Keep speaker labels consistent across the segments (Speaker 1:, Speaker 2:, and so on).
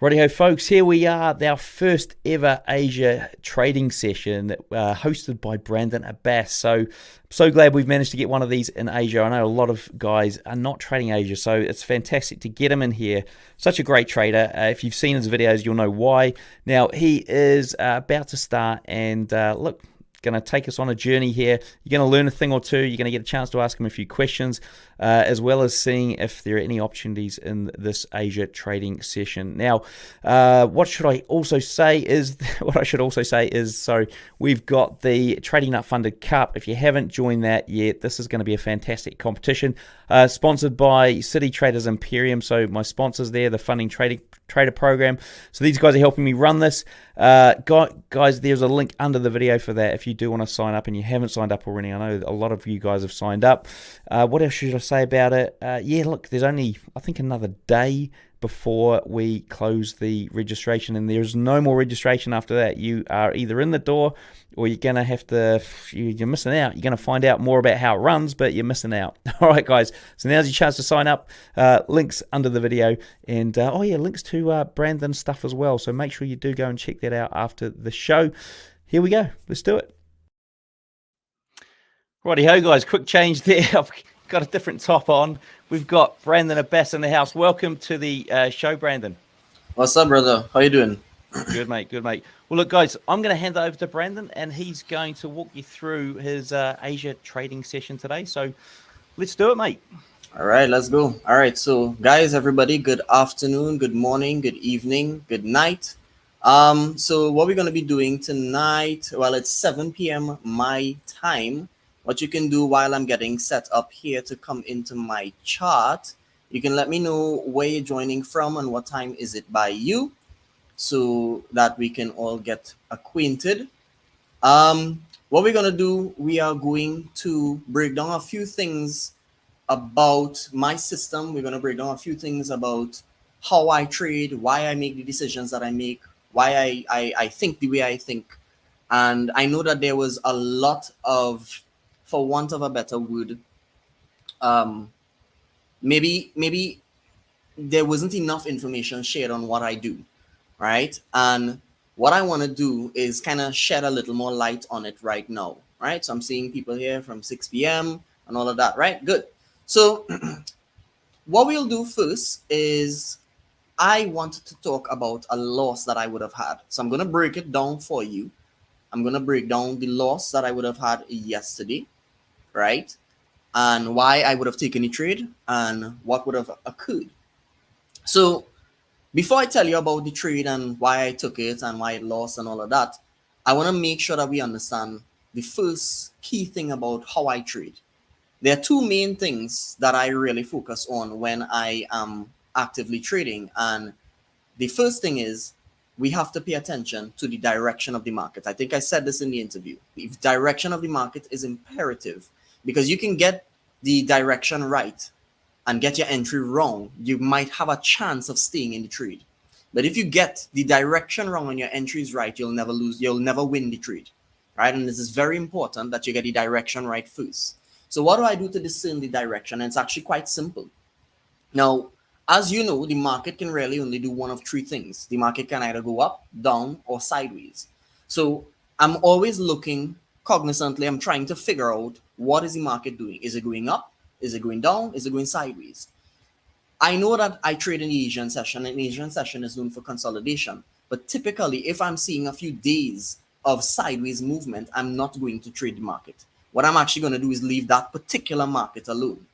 Speaker 1: Rightio, folks, here we are, our first ever Asia trading session hosted by Brandon Abass. So glad we've managed to get one of these in Asia. I know a lot of guys are not trading Asia, so it's fantastic to get him in here. Such a great trader. If you've seen his videos, you'll know why. Now, he is about to start, and look, going to take us on a journey here. You're going to learn a thing or two. You're going to get a chance to ask him a few questions, as well as seeing if there are any opportunities in this Asia trading session. Now, what I should also say is, sorry, we've got the Trading Nut Funded Cup. If you haven't joined that yet, this is going to be a fantastic competition, sponsored by City Traders Imperium. So my sponsors there, the Funding Trader Program. So these guys are helping me run this. Guys, there's a link under the video for that if you do want to sign up and you haven't signed up already. I know a lot of you guys have signed up. What else should I say about it? Yeah, look, there's only, I think, another day before we close the registration, and there's no more registration after that. You are either in the door or you're going to have to, you're missing out. You're going to find out more about how it runs, but you're missing out. All right, guys, so now's your chance to sign up. Links under the video, and oh yeah, links to Brandon's stuff as well, so make sure you do go and check that out after the show. Here we go, let's do it. Righty-ho, guys, quick change there. I've got a different top on. We've got Brandon Abass in the house. Welcome to the show, Brandon.
Speaker 2: What's up, brother? How you doing?
Speaker 1: Good, mate. Good, mate. Well, look, guys, I'm going to hand it over to Brandon, and he's going to walk you through his Asia trading session today. So let's do it, mate.
Speaker 2: All right, let's go. All right, so guys, everybody, good afternoon, good morning, good evening, good night. So what we're going to be doing tonight, well, it's 7 p.m. my time. What you can do while I'm getting set up here to come into my chart, you can let me know where you're joining from and what time is it by you, so that we can all get acquainted. What we're going to do, we are going to break down a few things about my system. We're going to break down a few things about how I trade, why I make the decisions that I make, why I think the way I think. And I know that there was a lot of, for want of a better word, maybe there wasn't enough information shared on what I do, right? And what I want to do is kind of shed a little more light on it right now, right? So I'm seeing people here from 6 p.m. and all of that, right? Good. So what we'll do first is I want to talk about a loss that I would have had. So I'm going to break it down for you. I'm going to break down the loss that I would have had yesterday, right? And why I would have taken the trade and what would have occurred. So before I tell you about the trade and why I took it and why it lost and all of that, I want to make sure that we understand the first key thing about how I trade. There are two main things that I really focus on when I am actively trading. And the first thing is we have to pay attention to the direction of the market. I think I said this in the interview. The direction of the market is imperative, because you can get the direction right and get your entry wrong. You might have a chance of staying in the trade. But if you get the direction wrong and your entry is right, you'll never lose, you'll never win the trade, right? And this is very important that you get the direction right first. So what do I do to discern the direction? And it's actually quite simple. Now, as you know, the market can really only do one of three things. The market can either go up, down, or sideways. So I'm always looking cognizantly. I'm trying to figure out, what is the market doing? Is it going up? Is it going down? Is it going sideways? I know that I trade in the Asian session, and the Asian session is known for consolidation. But typically, if I'm seeing a few days of sideways movement, I'm not going to trade the market. What I'm actually going to do is leave that particular market alone.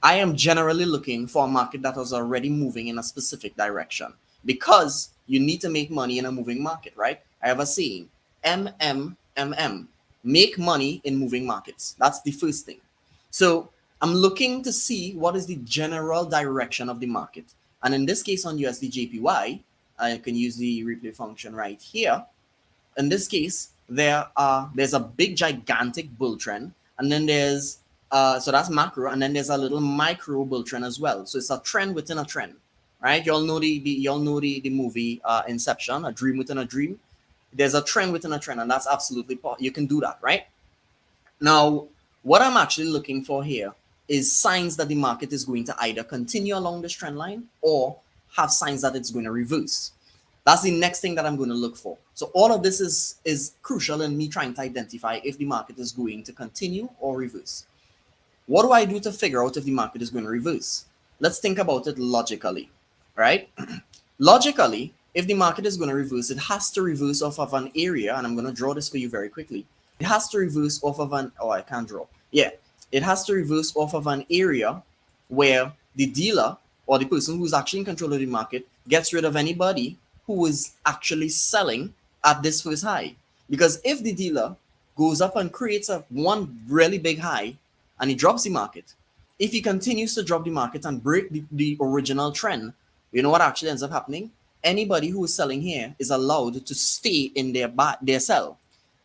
Speaker 2: I am generally looking for a market that was already moving in a specific direction, because you need to make money in a moving market, right? I have a saying, MMMM, make money in moving markets. That's the first thing. So I'm looking to see what is the general direction of the market. And in this case on USDJPY, I can use the replay function right here. In this case, there's a big gigantic bull trend, and then there's so that's macro, and then there's a little micro bull trend as well. So it's a trend within a trend, right? Y'all know the movie Inception, a dream within a dream. There's a trend within a trend, and that's absolutely you can do that, right? Now, what I'm actually looking for here is signs that the market is going to either continue along this trend line or have signs that it's going to reverse. That's the next thing that I'm going to look for. So all of this is crucial in me trying to identify if the market is going to continue or reverse. What do I do to figure out if the market is going to reverse? Let's think about it logically, right? Logically, if the market is going to reverse, it has to reverse off of an area, and I'm going to draw this for you very quickly. It has to reverse off of an, oh, I can't draw. Yeah, it has to reverse off of an area where the dealer or the person who's actually in control of the market gets rid of anybody who is actually selling at this first high. Because if the dealer goes up and creates a one really big high and he drops the market, if he continues to drop the market and break the original trend, you know what actually ends up happening? Anybody who is selling here is allowed to stay in their sell.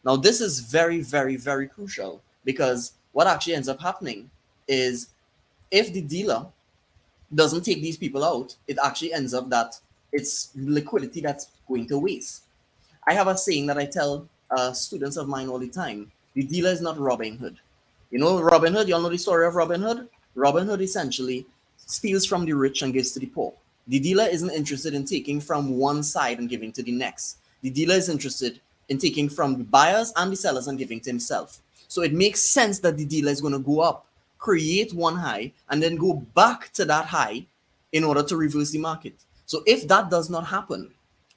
Speaker 2: Now, this is very, very, very crucial, because what actually ends up happening is if the dealer doesn't take these people out, it actually ends up that it's liquidity that's going to waste. I have a saying that I tell students of mine all the time: the dealer is not Robin Hood. You know Robin Hood? You all know the story of Robin Hood? Robin Hood essentially steals from the rich and gives to the poor. The dealer isn't interested in taking from one side and giving to the next. The dealer is interested in taking from the buyers and the sellers and giving to himself. So it makes sense that the dealer is going to go up, create one high, and then go back to that high in order to reverse the market. So if that does not happen,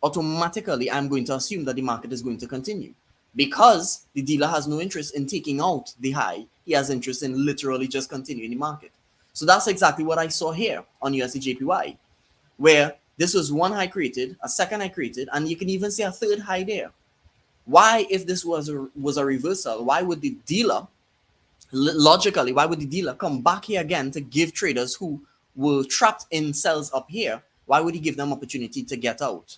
Speaker 2: automatically I'm going to assume that the market is going to continue, because the dealer has no interest in taking out the high. He has interest in literally just continuing the market. So that's exactly what I saw here on USDJPY, where this was one high created, a second high created, and you can even see a third high there. Why, if this was a reversal, why would the dealer, logically, why would the dealer come back here again to give traders who were trapped in sells up here, why would he give them opportunity to get out?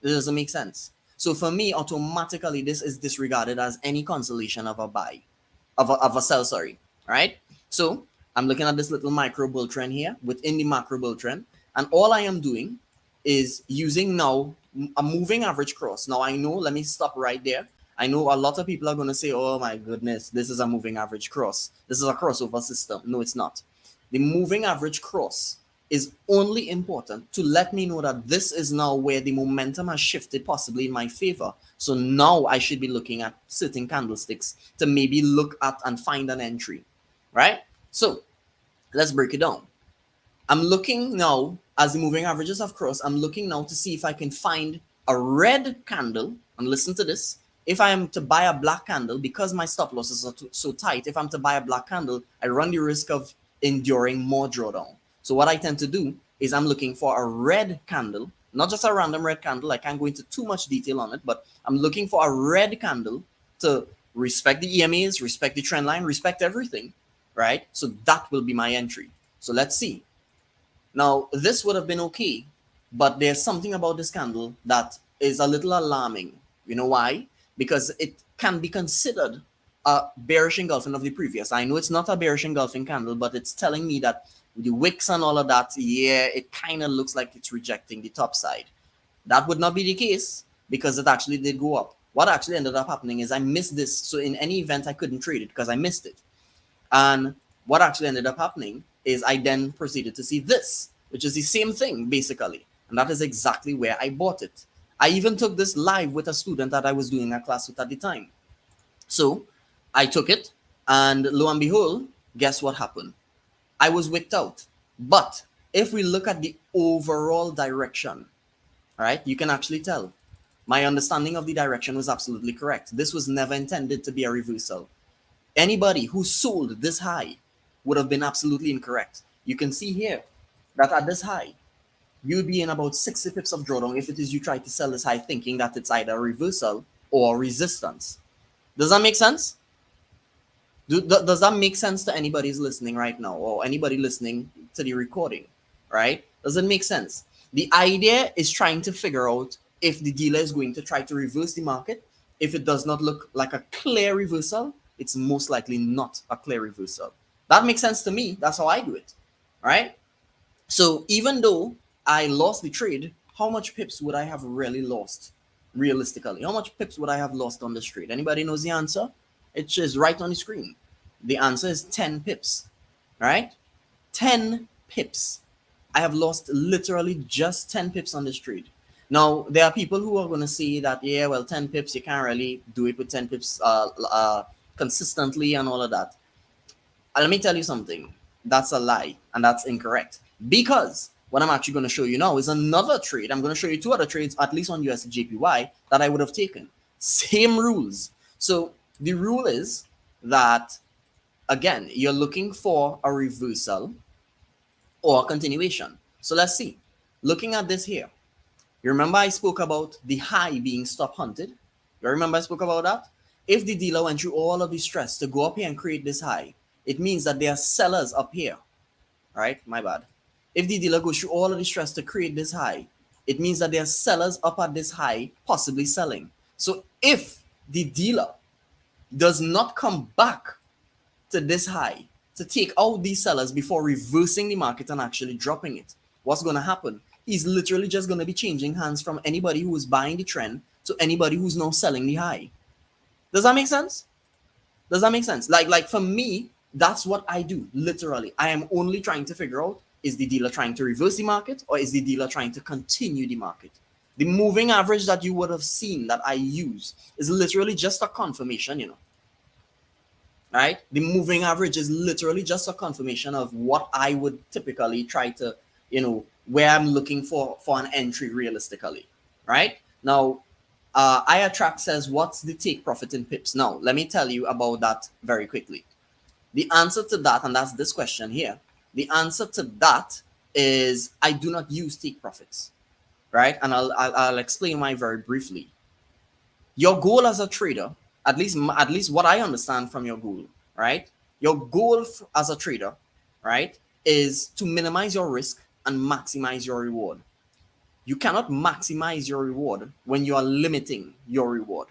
Speaker 2: It doesn't make sense. So for me, automatically, this is disregarded as any consolation of a buy, of a sell, sorry, right? So I'm looking at this little micro bull trend here within the macro bull trend, and all I am doing is using now a moving average cross. Now I know, let me stop right there. I know a lot of people are going to say, oh my goodness, this is a moving average cross. This is a crossover system. No, it's not. The moving average cross is only important to let me know that this is now where the momentum has shifted possibly in my favor. So now I should be looking at certain candlesticks to maybe look at and find an entry, right? So let's break it down. I'm looking now, as the moving averages have crossed, I'm looking now to see if I can find a red candle. And listen to this. If I am to buy a black candle, because my stop losses are so tight, if I'm to buy a black candle, I run the risk of enduring more drawdown. So what I tend to do is I'm looking for a red candle, not just a random red candle. I can't go into too much detail on it, but I'm looking for a red candle to respect the EMAs, respect the trend line, respect everything, right? So that will be my entry. So let's see. Now, this would have been okay, but there's something about this candle that is a little alarming. You know why? Because it can be considered a bearish engulfing of the previous. I know it's not a bearish engulfing candle, but it's telling me that the wicks and all of that, yeah, it kind of looks like it's rejecting the top side. That would not be the case, because it actually did go up. What actually ended up happening is I missed this. So in any event, I couldn't trade it because I missed it. And what actually ended up happening is I then proceeded to see this, which is the same thing basically. And that is exactly where I bought it. I even took this live with a student that I was doing a class with at the time. So I took it, and lo and behold, guess what happened? I was wicked out. But if we look at the overall direction, right, you can actually tell my understanding of the direction was absolutely correct. This was never intended to be a reversal. Anybody who sold this high would have been absolutely incorrect. You can see here that at this high, you'd be in about 60 pips of drawdown if it is you try to sell this high thinking that it's either a reversal or resistance. Does that make sense? Does that make sense to anybody who's listening right now, or anybody listening to the recording, right? Does it make sense? The idea is trying to figure out if the dealer is going to try to reverse the market. If it does not look like a clear reversal, it's most likely not a clear reversal. That makes sense to me. That's how I do it, right? So even though I lost the trade, how much pips would I have really lost realistically? How much pips would I have lost on this trade? Anybody knows the answer? It's just right on the screen. The answer is 10 pips, right? 10 pips. I have lost literally just 10 pips on this trade. Now, there are people who are going to say that, yeah, well, 10 pips, you can't really do it with 10 pips consistently and all of that. Let me tell you something. That's a lie and that's incorrect. Because what I'm actually going to show you now is another trade. I'm going to show you two other trades, at least on USDJPY, that I would have taken. Same rules. So the rule is that, again, you're looking for a reversal or a continuation. So let's see. Looking at this here, you remember I spoke about the high being stop hunted? You remember I spoke about that? If the dealer went through all of the stress to go up here and create this high, it means that there are sellers up here, right? My bad. If the dealer goes through all of the stress to create this high, it means that there are sellers up at this high, possibly selling. So if the dealer does not come back to this high to take out these sellers before reversing the market and actually dropping it, what's going to happen? He's literally just going to be changing hands from anybody who is buying the trend to anybody who's now selling the high. Does that make sense? Does that make sense? Like for me, that's what I do. Literally, I am only trying to figure out, is the dealer trying to reverse the market or is the dealer trying to continue the market? The moving average that you would have seen that I use is literally just a confirmation, right? The moving average is literally just a confirmation of what I would typically try to, where I'm looking for an entry realistically, right? Now, iAttract says, what's the take profit in pips? Now, let me tell you about that very quickly. The answer to that, and that's this question here, the answer to that is I do not use take profits, right? And I'll explain why very briefly. Your goal as a trader, at least what I understand from your goal, right? Your goal as a trader, right, is to minimize your risk and maximize your reward. You cannot maximize your reward when you are limiting your reward.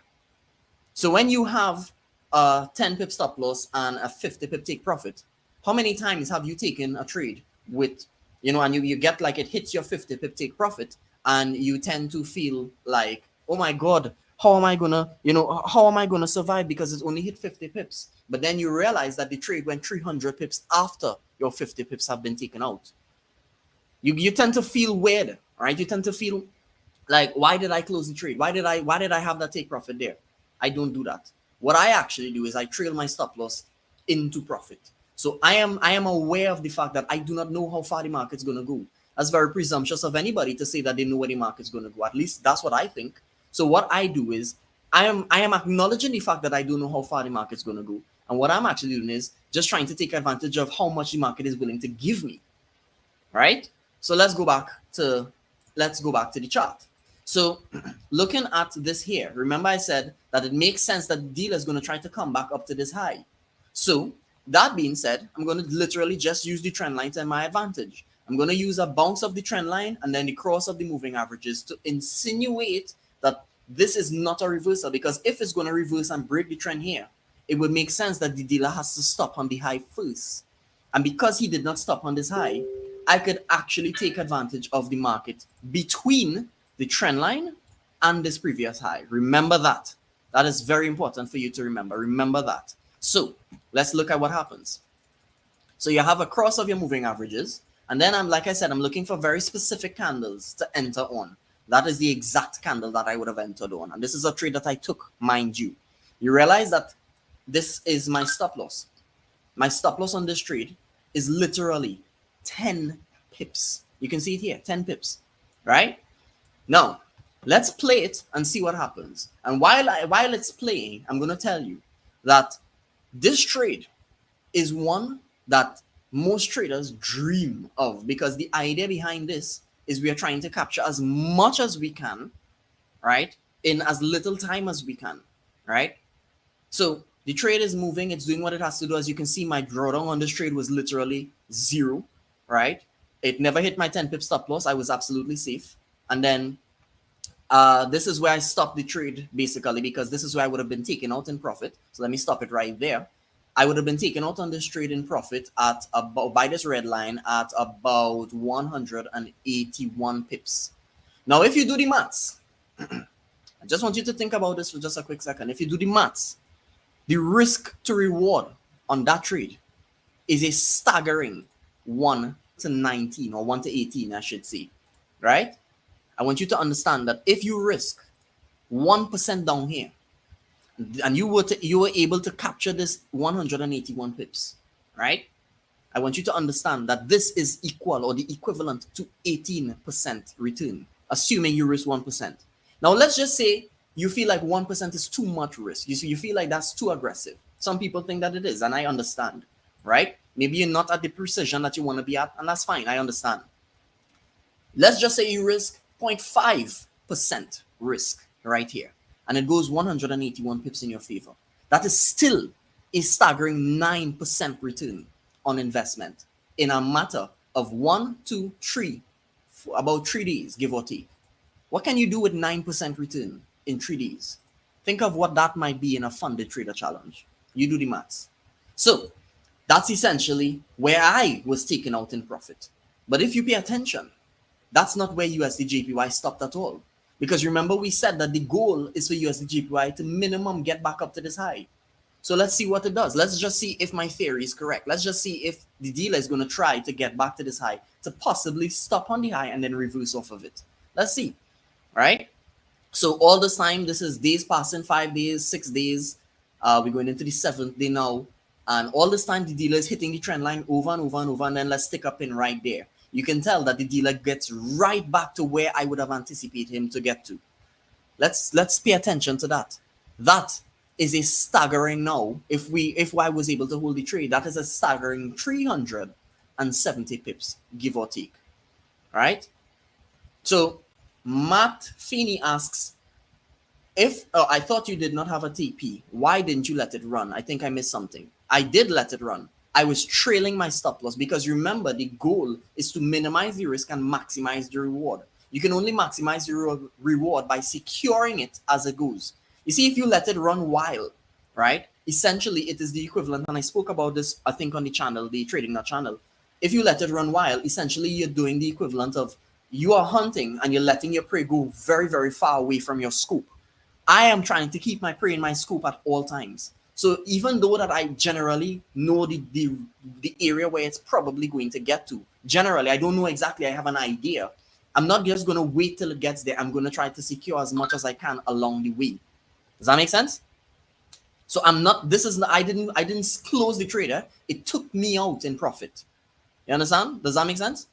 Speaker 2: So when you have a 10 pip stop loss and a 50 pip take profit, how many times have you taken a trade with, and you get like it hits your 50 pip take profit and you tend to feel like, oh my God, how am I gonna survive because it's only hit 50 pips? But then you realize that the trade went 300 pips after your 50 pips have been taken out. You tend to feel weird, right? You tend to feel like, why did I close the trade? Why did I have that take profit there? I don't do that. What I actually do is I trail my stop loss into profit. So I am aware of the fact that I do not know how far the market's going to go. That's very presumptuous of anybody to say that they know where the market's going to go. At least that's what I think. So what I do is I am acknowledging the fact that I don't know how far the market's going to go. And what I'm actually doing is just trying to take advantage of how much the market is willing to give me. Right? So let's go back to the chart. So looking at this here, remember I said that it makes sense that the dealer is going to try to come back up to this high. So that being said, I'm going to literally just use the trend line to my advantage. I'm going to use a bounce of the trend line and then the cross of the moving averages to insinuate that this is not a reversal, because if it's going to reverse and break the trend here, it would make sense that the dealer has to stop on the high first. And because he did not stop on this high, I could actually take advantage of the market between the trend line and this previous high. Remember that. That is very important for you to remember. Remember that. So let's look at what happens. So you have a cross of your moving averages. And then like I said, I'm looking for very specific candles to enter on. That is the exact candle that I would have entered on. And this is a trade that I took, mind you. You realize that this is my stop loss. My stop loss on this trade is literally 10 pips. You can see it here, 10 pips, right? Now, let's play it and see what happens. And while it's playing, I'm going to tell you that this trade is one that most traders dream of, because the idea behind this is we are trying to capture as much as we can, right, in as little time as we can, right? So the trade is moving. It's doing what it has to do. As you can see, my drawdown on this trade was literally 0, right? It never hit my 10 pip stop loss. I was absolutely safe. And then this is where I stopped the trade, basically, because this is where I would have been taken out in profit. So let me stop it right there. I would have been taken out on this trade in profit at about, by this red line, at about 181 pips. Now, if you do the maths, I just want you to think about this for just a quick second. If you do the maths, the risk to reward on that trade is a staggering 1 to 19, or 1 to 18, I should say, right? I want you to understand that if you risk 1% down here, and you were able to capture this 181 pips, right? I want you to understand that this is equal or the equivalent to 18% return, assuming you risk 1%. Now, let's just say you feel like 1% is too much risk. You feel like that's too aggressive. Some people think that it is, and I understand, right? Maybe you're not at the precision that you want to be at, and that's fine. I understand. Let's just say you risk 0.5% risk right here, and it goes 181 pips in your favor. That is still a staggering 9% return on investment in a matter of 1, 2, 3, about 3 days, give or take. What can you do with 9% return in 3 days? Think of what that might be in a funded trader challenge. You do the maths. So that's essentially where I was taken out in profit. But if you pay attention, that's not where USDJPY stopped at all. Because remember, we said that the goal is for USDJPY to minimum get back up to this high. So let's see what it does. Let's just see if my theory is correct. Let's just see if the dealer is going to try to get back to this high to possibly stop on the high and then reverse off of it. Let's see. All right. So all this time, this is days passing, 5 days, 6 days. We're going into the 7th day now. And all this time, the dealer is hitting the trend line over and over and over. And then let's stick up in right there. You can tell that the dealer gets right back to where I would have anticipated him to get to. Let's pay attention to that. That is a staggering now. If I was able to hold the trade, that is a staggering 370 pips, give or take. All right. So Matt Feeney asks, I thought you did not have a TP. Why didn't you let it run? I think I missed something. I did let it run. I was trailing my stop loss because remember, the goal is to minimize the risk and maximize the reward. You can only maximize the reward by securing it as it goes. You see, if you let it run wild, right? Essentially, it is the equivalent, and I spoke about this, I think, on the channel, the Trading Nut channel. If you let it run wild, essentially, you're doing the equivalent of you are hunting and you're letting your prey go very, very far away from your scoop. I am trying to keep my prey in my scoop at all times. So even though that I generally know the area where it's probably going to get to, generally, I don't know exactly, I have an idea. I'm not just going to wait till it gets there. I'm going to try to secure as much as I can along the way. Does that make sense? So I didn't close the trader. It took me out in profit. You understand? Does that make sense?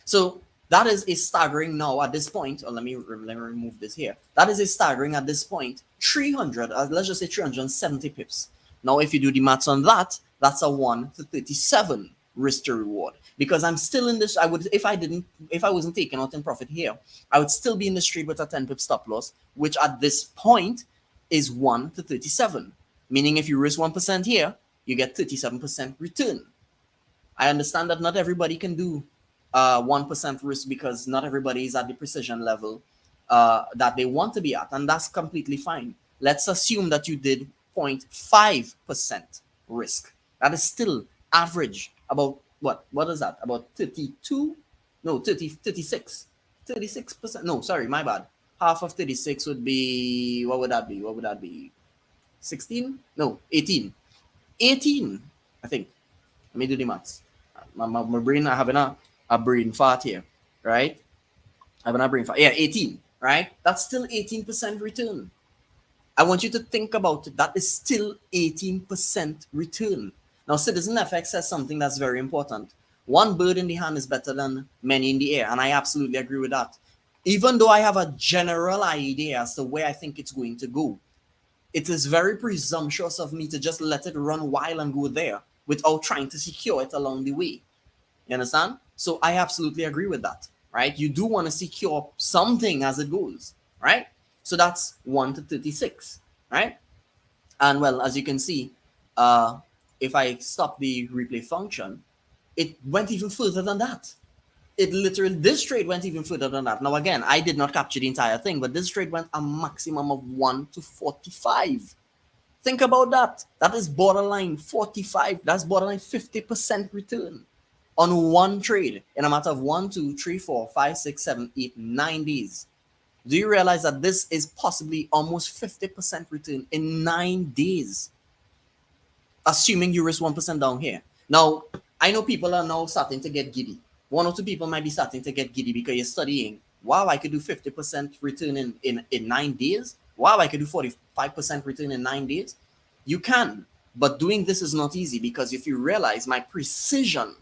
Speaker 2: So that is a staggering now at this point. Let me remove this here. That is a staggering at this point. 300, let's just say 370 pips. Now, if you do the maths on that, that's a 1 to 37 risk to reward. Because I'm still in this, if I wasn't taken out in profit here, I would still be in this trade with a 10 pip stop loss, which at this point is 1 to 37. Meaning if you risk 1% here, you get 37% return. I understand that not everybody can do 1% risk because not everybody is at the precision level that they want to be at, and that's completely fine. Let's assume that you did 0.5% risk. That is still average. About what is that? About 32? No, 36. 36%. No, sorry, my bad. Half of 36 would be, what would that be? 16? No, 18. 18, I think. Let me do the maths. My brain, I'm having a brain fart here, right? Having a brain fart. Yeah, 18, right? That's still 18% return. I want you to think about it. That is still 18% return. Now, Citizen FX says something that's very important. One bird in the hand is better than many in the air, and I absolutely agree with that. Even though I have a general idea as to where I think it's going to go, it is very presumptuous of me to just let it run wild and go there without trying to secure it along the way. You understand? So I absolutely agree with that, right? You do want to secure something as it goes, right? So that's 1 to 36, right? And well, as you can see, if I stop the replay function, it went even further than that. It literally, this trade went even further than that. Now, again, I did not capture the entire thing, but this trade went a maximum of 1 to 45. Think about that. That is borderline 45. That's borderline 50% return on one trade in a matter of 1, 2, 3, 4, 5, 6, 7, 8, 9 days. Do you realize that this is possibly almost 50% return in 9 days? Assuming you risk 1% down here. Now, I know people are now starting to get giddy. 1 or 2 people might be starting to get giddy because you're studying wow, I could do 50% return in 9 days. Wow, I could do 45% return in 9 days. You can, but doing this is not easy, because if you realize, my precision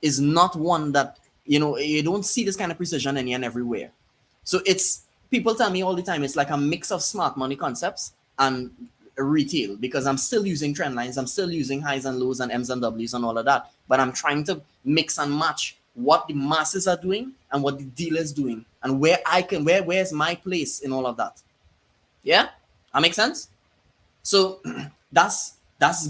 Speaker 2: is not one that, you don't see this kind of precision any and everywhere. So it's, people tell me all the time, it's like a mix of smart money concepts and retail, because I'm still using trend lines, I'm still using highs and lows and M's and W's and all of that, but I'm trying to mix and match what the masses are doing and what the dealers doing, and where's my place in all of that. Yeah, that makes sense. So that's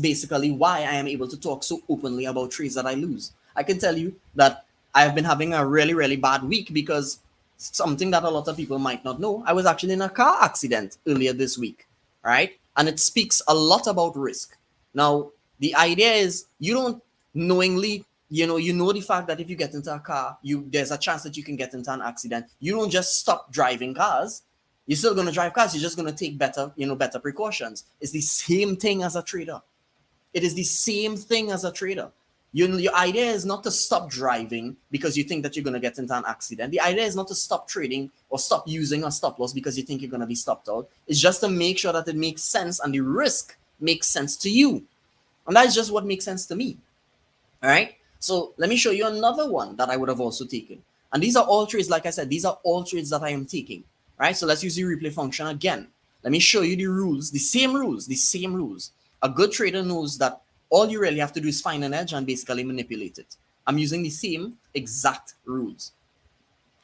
Speaker 2: basically why I am able to talk so openly about trades that I lose. I can tell you that I've been having a really, really bad week, because something that a lot of people might not know, I was actually in a car accident earlier this week, right? And it speaks a lot about risk. Now, the idea is, you don't knowingly, you know the fact that if you get into a car, there's a chance that you can get into an accident. You don't just stop driving cars. You're still going to drive cars. You're just going to take better precautions. It's the same thing as a trader. It is the same thing as a trader. Your idea is not to stop driving because you think that you're going to get into an accident. The idea is not to stop trading or stop using a stop loss because you think you're going to be stopped out. It's just to make sure that it makes sense and the risk makes sense to you. And that is just what makes sense to me. All right. So let me show you another one that I would have also taken. And these are all trades. Like I said, these are all trades that I am taking. Right. So let's use the replay function again. Let me show you the rules, the same rules. A good trader knows that all you really have to do is find an edge and basically manipulate it. I'm using the same exact rules.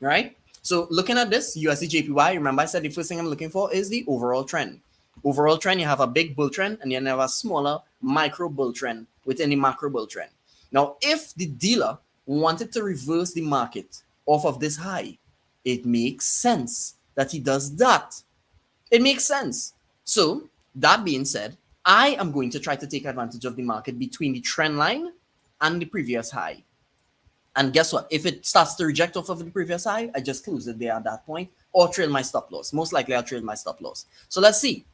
Speaker 2: All right. So looking at this USDJPY, remember I said the first thing I'm looking for is the overall trend. Overall trend, you have a big bull trend and then you have a smaller micro bull trend within the macro bull trend. Now, if the dealer wanted to reverse the market off of this high, it makes sense that he does that. It makes sense. So that being said, I am going to try to take advantage of the market between the trend line and the previous high. And guess what? If it starts to reject off of the previous high, I just close it there at that point or trail my stop loss. Most likely I'll trail my stop loss. So let's see.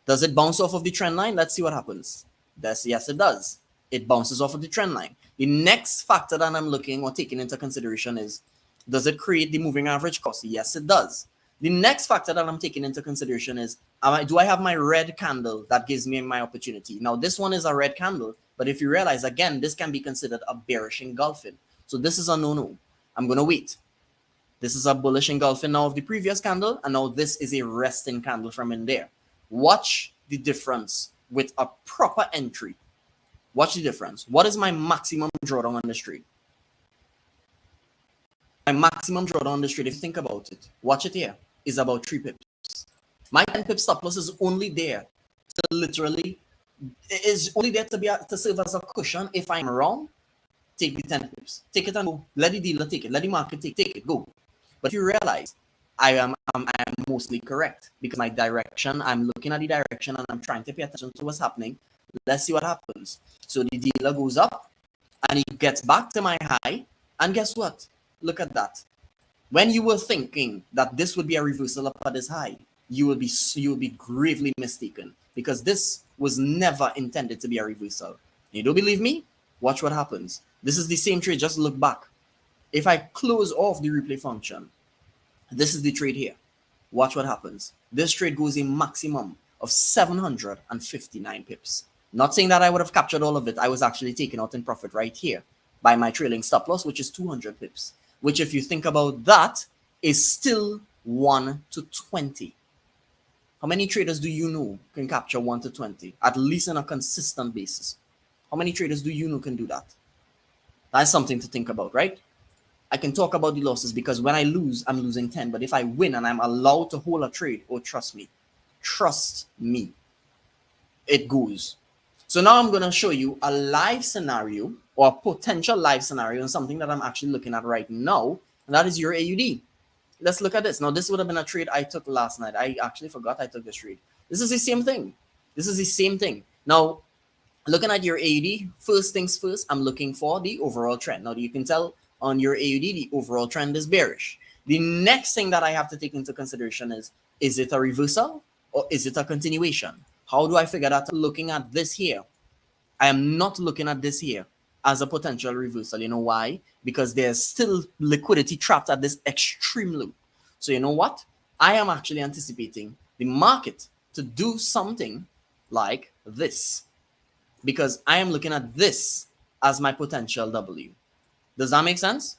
Speaker 2: Does it bounce off of the trend line? Let's see what happens. Yes, it does. It bounces off of the trend line. The next factor that I'm looking or taking into consideration is, does it create the moving average cost? Yes, it does. The next factor that I'm taking into consideration is, do I have my red candle that gives me my opportunity? Now, this one is a red candle, but if you realize, again, this can be considered a bearish engulfing. So this is a no-no. I'm going to wait. This is a bullish engulfing now of the previous candle, and now this is a resting candle from in there. Watch the difference with a proper entry. Watch the difference. What is my maximum drawdown on this trade? My maximum drawdown on this trade, if you think about it, watch it here, is about 3 pips. My 10 pip stop loss is only there to literally, is only there to serve as a cushion. If I'm wrong, take the 10 pips. Take it and go. Let the dealer take it. Let the market take it. Go. But if you realize, I am mostly correct because my direction, I'm looking at the direction and I'm trying to pay attention to what's happening. Let's see what happens. So the dealer goes up and he gets back to my high. And guess what? Look at that. When you were thinking that this would be a reversal up at this high, you will be gravely mistaken, because this was never intended to be a reversal. You don't believe me? Watch what happens. This is the same trade. Just look back. If I close off the replay function, this is the trade here. Watch what happens. This trade goes a maximum of 759 pips. Not saying that I would have captured all of it. I was actually taken out in profit right here by my trailing stop loss, which is 200 pips. Which, if you think about that, is still 1 to 20. How many traders do you know can capture 1 to 20, at least on a consistent basis? How many traders do you know can do that? That's something to think about, right? I can talk about the losses because when I lose, I'm losing 10. But if I win and I'm allowed to hold a trade, oh, trust me, it goes. So now I'm going to show you a live scenario or a potential live scenario and something that I'm actually looking at right now, and that is your AUD. Let's look at this. Now, this would have been a trade I took last night. I actually forgot I took this trade. This is the same thing. Now, looking at your AUD, first things first, I'm looking for the overall trend. Now, you can tell on your AUD, the overall trend is bearish. The next thing that I have to take into consideration is it a reversal or is it a continuation? How do I figure that? Looking at this here, I am not looking at this here as a potential reversal. You know why? Because there's still liquidity trapped at this extreme low. So you know what? I am actually anticipating the market to do something like this, because I am looking at this as my potential W. Does that make sense?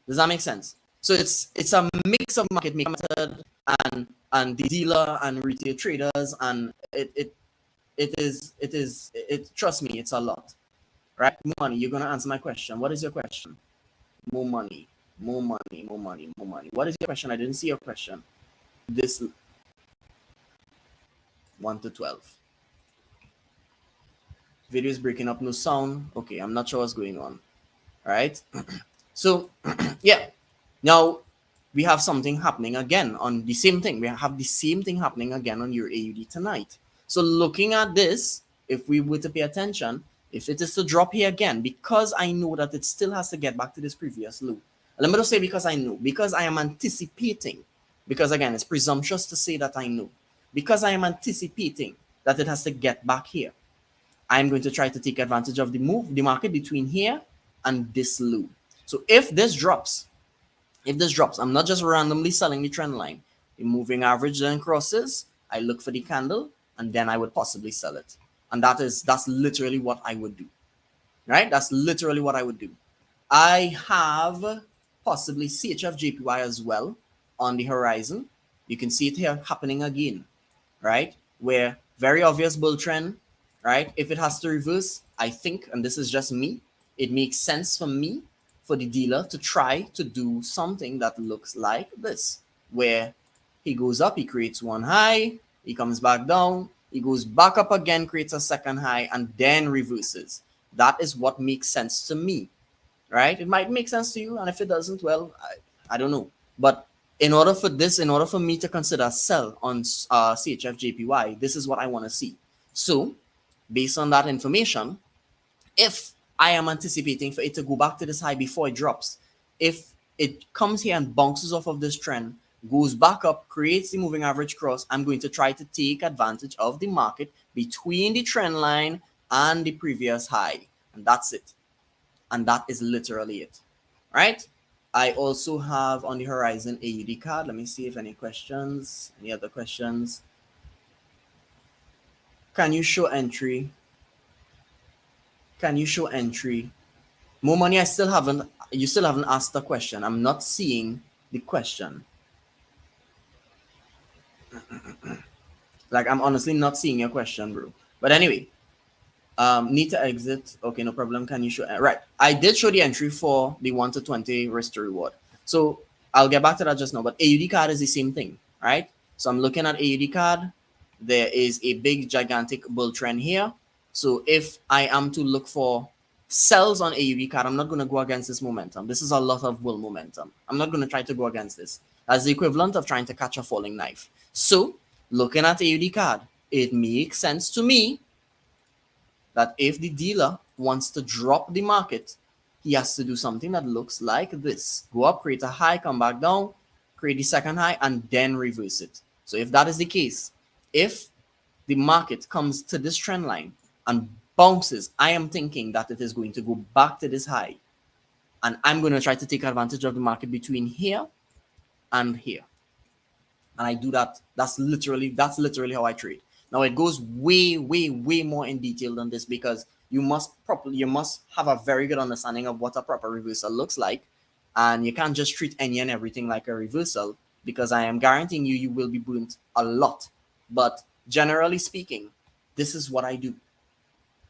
Speaker 2: Does that make sense? So it's a mix of market making method and the dealer and retail traders, and it trust me, it's a lot. Right? More money. You're gonna answer my question. What is your question? More money, more money, more money, more money. What is your question? I didn't see your question. This 1 to 12. Video is breaking up, no sound. Okay, I'm not sure what's going on. All right. So yeah, now we have something happening again on the same thing. We have the same thing happening again on your AUD tonight. So looking at this, if we were to pay attention, if it is to drop here again, because I know that it still has to get back to this previous low. Let me just say, because I know, because I am anticipating, because again, it's presumptuous to say that I know, because I am anticipating that it has to get back here. I'm going to try to take advantage of the move, the market between here and this low. So if this drops, I'm not just randomly selling the trend line. The moving average then crosses, I look for the candle, and then I would possibly sell it. And that's literally what I would do. Right? That's literally what I would do. I have possibly CHFJPY as well on the horizon. You can see it here happening again, right? Where very obvious bull trend, right? If it has to reverse, I think, and this is just me, it makes sense for me, for the dealer to try to do something that looks like this, where he goes up, he creates one high, he comes back down, he goes back up again, creates a second high, and then reverses. That is what makes sense to me, right? It might make sense to you, and if it doesn't, well, I don't know. But in order for me to consider sell on CHFJPY, this is what I want to see. So based on that information, if I am anticipating for it to go back to this high before it drops, if it comes here and bounces off of this trend, goes back up, creates the moving average cross, I'm going to try to take advantage of the market between the trend line and the previous high. And that's it. And that is literally it. Right? I also have on the horizon AUDCAD. Let me see if any questions, any other questions. Can you show entry? Can you show entry? More money, you still haven't asked the question. I'm not seeing the question. Like, I'm honestly not seeing your question, bro. But anyway, need to exit. Okay, no problem. Can you show? Right. I did show the entry for the 1 to 20 risk to reward. So I'll get back to that just now. But AUDCAD is the same thing, right? So I'm looking at AUDCAD. There is a big, gigantic bull trend here. So if I am to look for sells on AUDCAD, I'm not going to go against this momentum. This is a lot of bull momentum. I'm not going to try to go against this. That's the equivalent of trying to catch a falling knife. So looking at AUDCAD, it makes sense to me that if the dealer wants to drop the market, he has to do something that looks like this. Go up, create a high, come back down, create the second high, and then reverse it. So if that is the case, if the market comes to this trend line and bounces, I am thinking that it is going to go back to this high. And I'm going to try to take advantage of the market between here and here. And I do that. That's literally how I trade. Now it goes way, way, way more in detail than this, because you must have a very good understanding of what a proper reversal looks like. And you can't just treat any and everything like a reversal, because I am guaranteeing you will be burnt a lot. But generally speaking, this is what I do.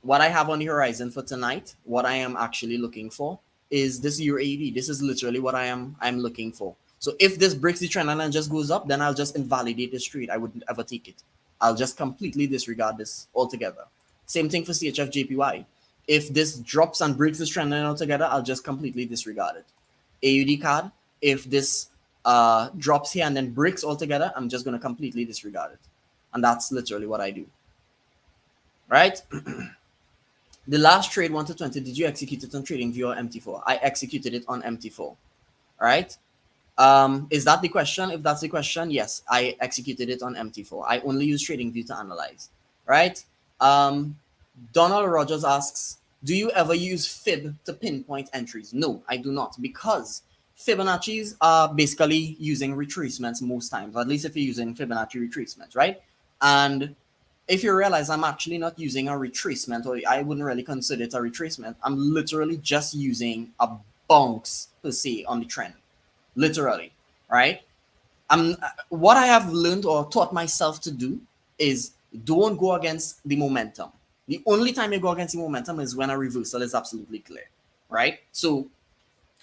Speaker 2: What I have on the horizon for tonight, what I am actually looking for is this UAD. This is literally what I'm looking for. So if this breaks the trend line and just goes up, then I'll just invalidate this trade. I wouldn't ever take it. I'll just completely disregard this altogether. Same thing for CHFJPY. If this drops and breaks this trend line altogether, I'll just completely disregard it. AUDCAD, if this drops here and then breaks altogether, I'm just going to completely disregard it. And that's literally what I do. Right? The last trade 1 to 20, did you execute it on TradingView or MT4? I executed it on MT4. All right? Is that the question? If that's the question, yes, I executed it on MT4. I only use TradingView to analyze, right? Donald Rogers asks, do you ever use fib to pinpoint entries? No, I do not, because Fibonacci's are basically using retracements most times, or at least if you're using Fibonacci retracements, right? And if you realize I'm actually not using a retracement, or I wouldn't really consider it a retracement, I'm literally just using a bounce per se on the trend, literally, right? What I have learned or taught myself to do is don't go against the momentum. The only time you go against the momentum is when a reversal is absolutely clear, right? So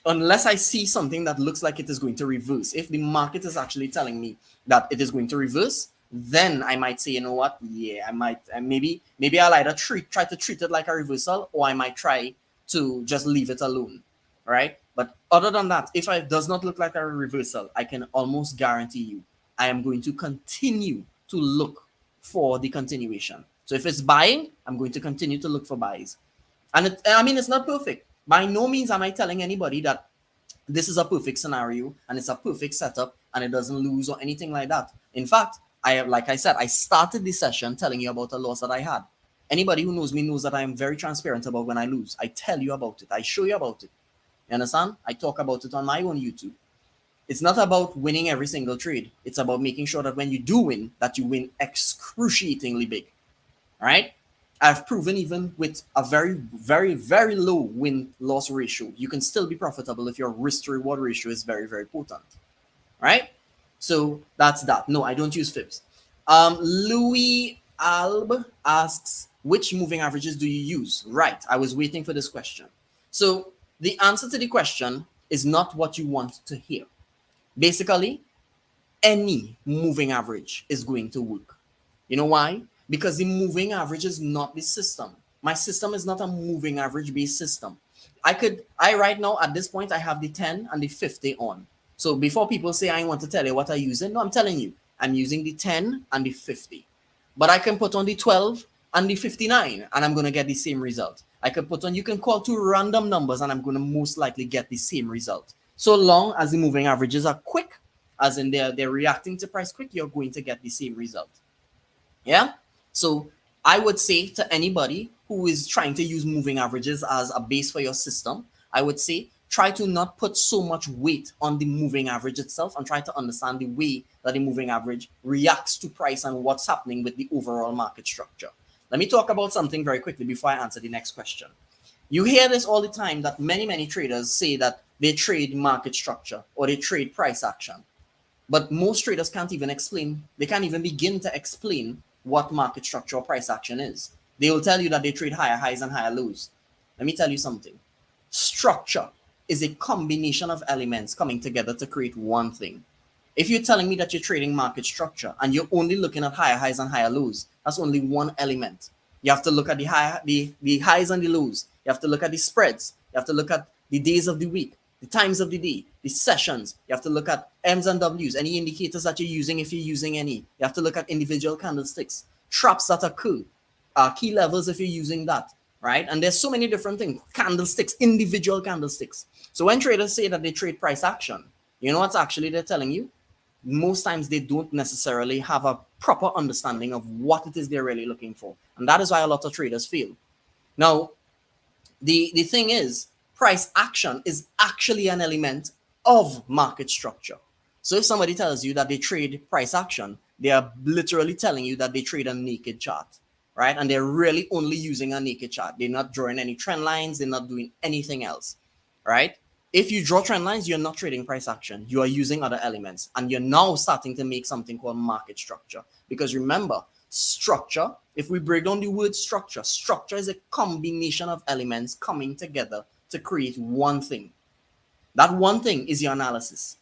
Speaker 2: unless I see something that looks like it is going to reverse, if the market is actually telling me that it is going to reverse, then I might say, you know what, yeah, I might, maybe I'll either try to treat it like a reversal, or I might try to just leave it alone, right? But other than that, if it does not look like a reversal, I can almost guarantee you I am going to continue to look for the continuation. So if it's buying, I'm going to continue to look for buys. And I mean, it's not perfect. By no means am I telling anybody that this is a perfect scenario and it's a perfect setup and it doesn't lose or anything like that. In fact, like I said, I started the session telling you about a loss that I had. Anybody who knows me knows that I am very transparent about when I lose. I tell you about it. I show you about it. You understand? I talk about it on my own YouTube. It's not about winning every single trade. It's about making sure that when you do win, that you win excruciatingly big. All right? I've proven even with a very, very, very low win-loss ratio, you can still be profitable if your risk-to-reward ratio is very, very potent. Right? So that's that. No, I don't use fibs. Louis Alb asks, which moving averages do you use? Right. I was waiting for this question. So the answer to the question is not what you want to hear. Basically, any moving average is going to work. You know why? Because the moving average is not the system. My system is not a moving average based system. I right now at this point, I have the 10 and the 50 on. So before people say I want to tell you what I use, no, I'm telling you, I'm using the 10 and the 50. But I can put on the 12 and the 59 and I'm going to get the same result. I can put on, you can call two random numbers and I'm going to most likely get the same result. So long as the moving averages are quick, as in they're reacting to price quick, you're going to get the same result. Yeah. So I would say to anybody who is trying to use moving averages as a base for your system, I would say try to not put so much weight on the moving average itself and try to understand the way that the moving average reacts to price and what's happening with the overall market structure. Let me talk about something very quickly before I answer the next question. You hear this all the time that many traders say that they trade market structure or they trade price action. But most traders can't even explain, they can't even begin to explain what market structure or price action is. They will tell you that they trade higher highs and higher lows. Let me tell you something. Structure is a combination of elements coming together to create one thing. If you're telling me that you're trading market structure and you're only looking at higher highs and higher lows, that's only one element. You have to look at the highs and the lows. You have to look at the spreads. You have to look at the days of the week, the times of the day, the sessions. You have to look at M's and W's, any indicators that you're using if you're using any. You have to look at individual candlesticks, traps that occur, key levels if you're using that, right? And there's so many different things, candlesticks, individual candlesticks. So when traders say that they trade price action, you know what's actually they're telling you? Most times they don't necessarily have a proper understanding of what it is they're really looking for. And that is why a lot of traders fail. Now, the thing is, price action is actually an element of market structure. So if somebody tells you that they trade price action, they are literally telling you that they trade a naked chart, right? And they're really only using a naked chart. They're not drawing any trend lines. They're not doing anything else, right? If you draw trend lines, you're not trading price action. You are using other elements. And you're now starting to make something called market structure. Because remember, structure, if we break down the word structure, structure is a combination of elements coming together to create one thing. That one thing is your analysis.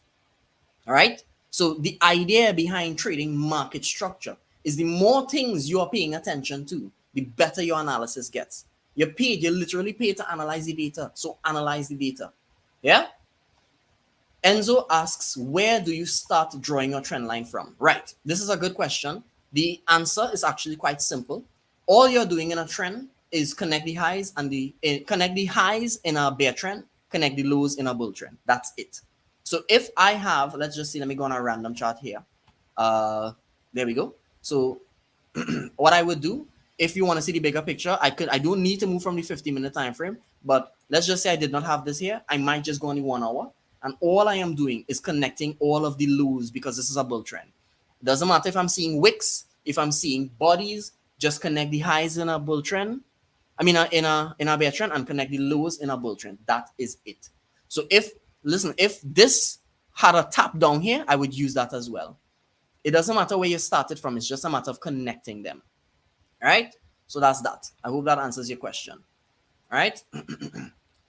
Speaker 2: All right? So the idea behind trading market structure is the more things you are paying attention to, the better your analysis gets. You're literally paid to analyze the data. So analyze the data. Yeah? Enzo asks, where do you start drawing your trend line from? Right. This is a good question. The answer is actually quite simple. All you're doing in a trend is connect the highs in a bear trend, connect the lows in a bull trend. That's it. So if I have, let's just see, let me go on a random chart here. There we go. So what I would do, if you want to see the bigger picture, I don't need to move from the 50-minute time frame, but let's just say I did not have this here. I might just go on the 1 hour. and all I am doing is connecting all of the lows because this is a bull trend. It doesn't matter if I'm seeing wicks, if I'm seeing bodies, just connect the highs in a bull trend. I mean, in a bear trend, and connect the lows in a bull trend. That is it. So if this had a tap down here, I would use that as well. It doesn't matter where you started from. It's just a matter of connecting them. All right. So that's that. I hope that answers your question. All right.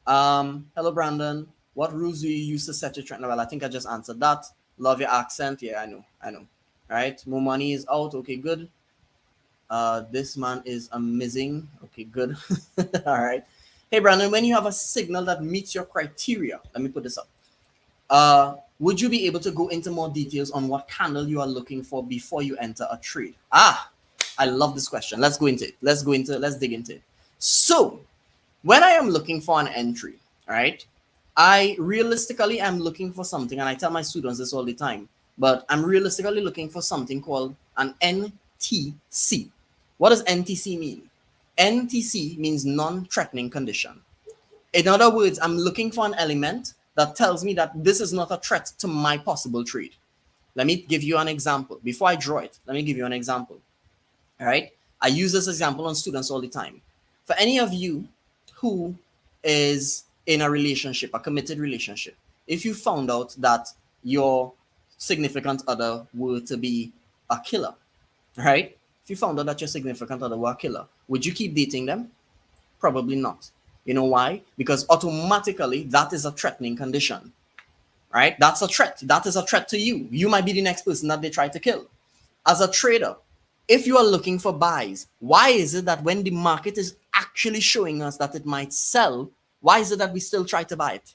Speaker 2: Hello, Brandon. What rules do you use to set your trend? Well, I think I just answered that. Love your accent. Yeah, I know. All right. More money is out. Okay, good. This man is amazing. Okay, good. All right. Hey, Brandon, when you have a signal that meets your criteria, let me put this up. Would you be able to go into more details on what candle you are looking for before you enter a trade? I love this question. Let's go into it. Let's dig into it. So, when I am looking for an entry, right, I realistically am looking for something, and I tell my students this all the time, but I'm realistically looking for something called an NTC. What does NTC mean? NTC means non-threatening condition. In other words, I'm looking for an element that tells me that this is not a threat to my possible trade. Let me give you an example. Before I draw it, let me give you an example. All right. I use this example on students all the time. For any of you who is in a relationship, a committed relationship, if you found out that your significant other were to be a killer, right? If you found out that your significant other were a killer, would you keep dating them? Probably not. You know why? Because automatically that is a threatening condition, right? That's a threat. That is a threat to you. You might be the next person that they try to kill. As a trader, if you are looking for buys, why is it that when the market is actually showing us that it might sell, why is it that we still try to buy it?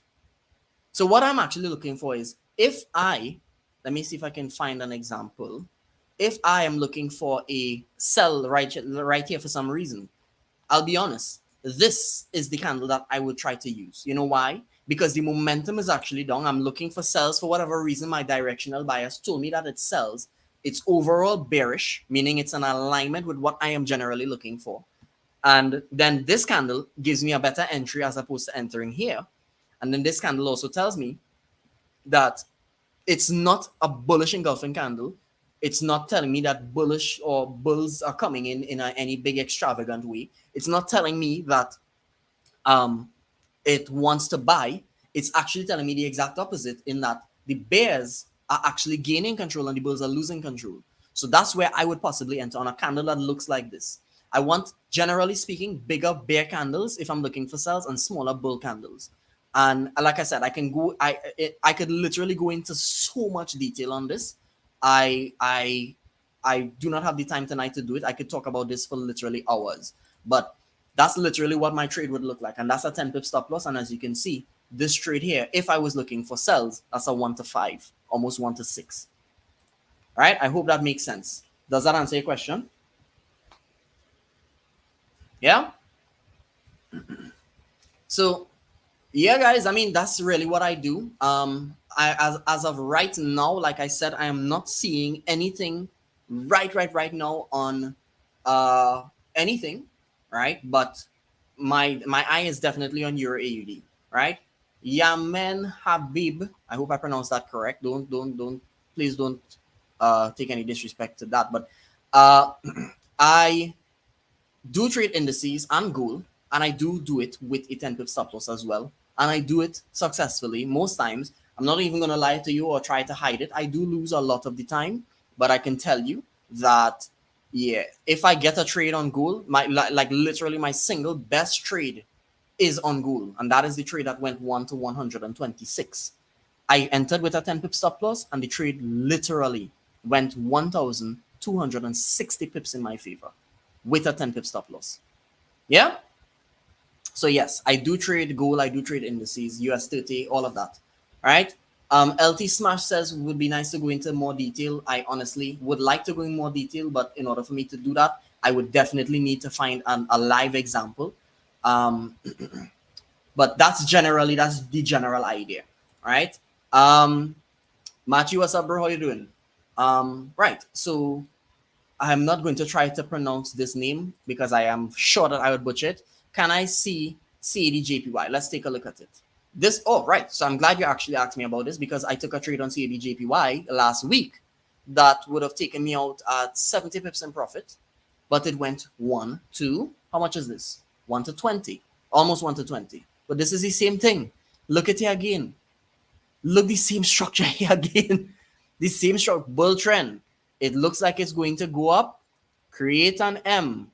Speaker 2: So what I'm actually looking for is let me see if I can find an example. If I am looking for a sell right here for some reason, I'll be honest, this is the candle that I would try to use. You know why? Because the momentum is actually down. I'm looking for sells for whatever reason. My directional bias told me that it sells. It's overall bearish, meaning it's an alignment with what I am generally looking for. And then this candle gives me a better entry as opposed to entering here. And then this candle also tells me that it's not a bullish engulfing candle. It's not telling me that bullish or bulls are coming in any big extravagant way. It's not telling me that it wants to buy. It's actually telling me the exact opposite, in that the bears are actually gaining control and the bulls are losing control. So that's where I would possibly enter on a candle that looks like this. I want, generally speaking, bigger bear candles if I'm looking for sells, and smaller bull candles. And like I said, I could literally go into so much detail on this. I do not have the time tonight to do it. I could talk about this for literally hours, but that's literally what my trade would look like. And that's a 10 pip stop loss. And as you can see, this trade here, if I was looking for sells, that's a 1 to 5, almost 1 to 6. All right. I hope that makes sense. Does that answer your question? Yeah. So yeah, guys, I mean, that's really what I do. As of right now, like I said, I am not seeing anything right now on anything, right? But my eye is definitely on Euro AUD, right? Yamen Habib, I hope I pronounced that correct. Please don't take any disrespect to that. But I do trade indices and gold, and I do it with a 10 pip stop loss as well. And I do it successfully most times. I'm not even going to lie to you or try to hide it. I do lose a lot of the time, but I can tell you that, yeah, if I get a trade on gold, like literally my single best trade is on gold. And that is the trade that went 1 to 126. I entered with a 10 pip stop loss, and the trade literally went 1,260 pips in my favor with a 10 pip stop loss. Yeah. So yes, I do trade gold, I do trade indices, US30, all of that. All right. LT Smash says would be nice to go into more detail. I honestly would like to go in more detail, but in order for me to do that, I would definitely need to find a live example. But that's the general idea. All right. Matthew, what's up, bro? How you doing? Right. So I'm not going to try to pronounce this name because I am sure that I would butcher it. Can I see CADJPY? Let's take a look at it. This, oh, right. So I'm glad you actually asked me about this because I took a trade on CADJPY last week that would have taken me out at 70 pips in profit, but it went 1 to, how much is this? 1 to 20, almost 1 to 20. But this is the same thing. Look at it again. Look, the same structure here again. The same structure, bull trend. It looks like it's going to go up, create an M.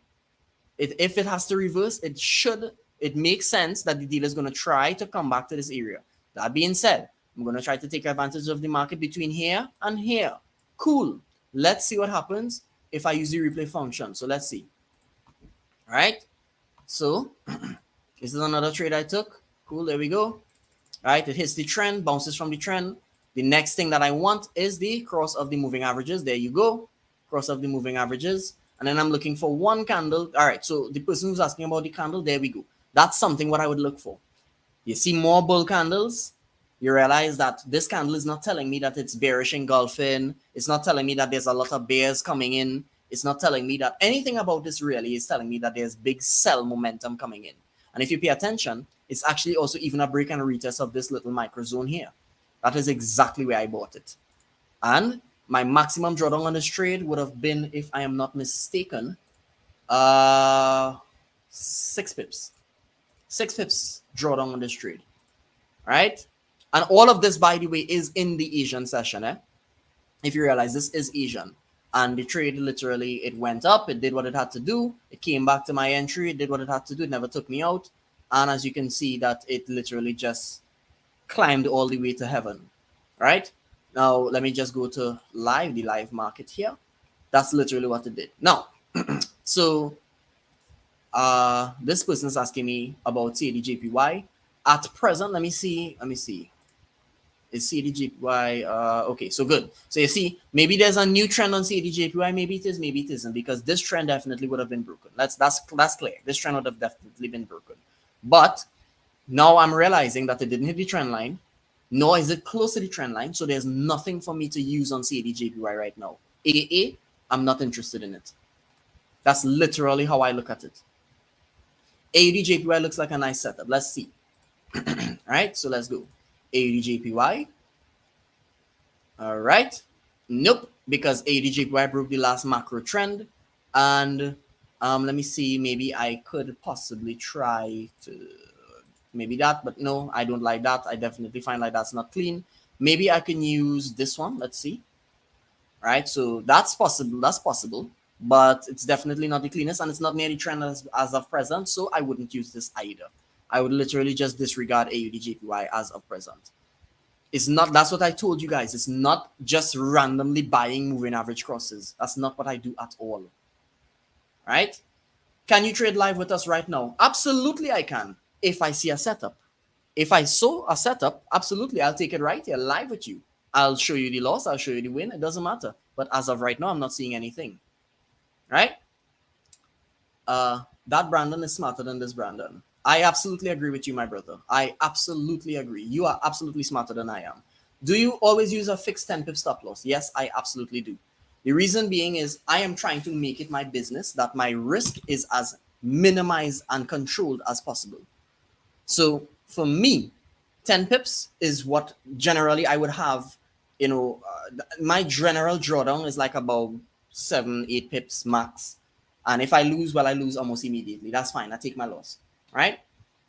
Speaker 2: If it has to reverse, it makes sense that the dealer is going to try to come back to this area. That being said, I'm going to try to take advantage of the market between here and here. Cool. Let's see what happens if I use the replay function. So let's see. All right. So this is another trade I took. Cool. There we go. All right. It hits the trend, bounces from the trend. The next thing that I want is the cross of the moving averages. There you go. Cross of the moving averages. And then I'm looking for one candle. All right. So the person who's asking about the candle, there we go. That's something what I would look for. You see more bull candles. You realize that this candle is not telling me that it's bearish engulfing. It's not telling me that there's a lot of bears coming in. It's not telling me that anything about this really is telling me that there's big sell momentum coming in. And if you pay attention, it's actually also even a break and a retest of this little micro zone here. That is exactly where I bought it. And my maximum drawdown on this trade would have been, if I am not mistaken, 6 pips. 6 pips drawdown on this trade. Right? And all of this, by the way, is in the Asian session. If you realize this is Asian. And the trade literally, it went up. It did what it had to do. It came back to my entry. It did what it had to do. It never took me out. And as you can see that it literally just climbed all the way to heaven. Right? Now, let me just go to live, the live market here. That's literally what it did. Now, so this person is asking me about CADJPY. At present, let me see. Is CADJPY okay? So good. So you see, maybe there's a new trend on CADJPY. Maybe it is, maybe it isn't, because this trend definitely would have been broken. That's clear. This trend would have definitely been broken. But now I'm realizing that it didn't hit the trend line, nor is it close to the trend line. So there's nothing for me to use on CADJPY right now. AKA, I'm not interested in it. That's literally how I look at it. AUDCAD looks like a nice setup. Let's see. All right, so let's go. AUDCAD. All right. Nope, because AUDCAD broke the last macro trend. And let me see. Maybe I could possibly try to maybe that, but no, I don't like that. I definitely find like that's not clean. Maybe I can use this one. Let's see. All right, so that's possible. That's possible. But it's definitely not the cleanest, and it's not near the trend as of present, so I wouldn't use this either. I would literally just disregard AUDCAD as of present. It's not, that's what I told you guys. It's not just randomly buying moving average crosses. That's not what I do at all. Right? Can you trade live with us right now? Absolutely I can, if I see a setup. If I saw a setup, absolutely, I'll take it right here live with you. I'll show you the loss, I'll show you the win, it doesn't matter. But as of right now, I'm not seeing anything. Right? That Brandon is smarter than this Brandon. I absolutely agree with you, my brother. I absolutely agree. You are absolutely smarter than I am. Do you always use a fixed 10 pip stop loss? Yes, I absolutely do. The reason being is I am trying to make it my business that my risk is as minimized and controlled as possible. So for me, 10 pips is what generally I would have. You know, my general drawdown is like about 7-8 pips max. And if I lose, well, I lose almost immediately. That's fine. I take my loss. Right?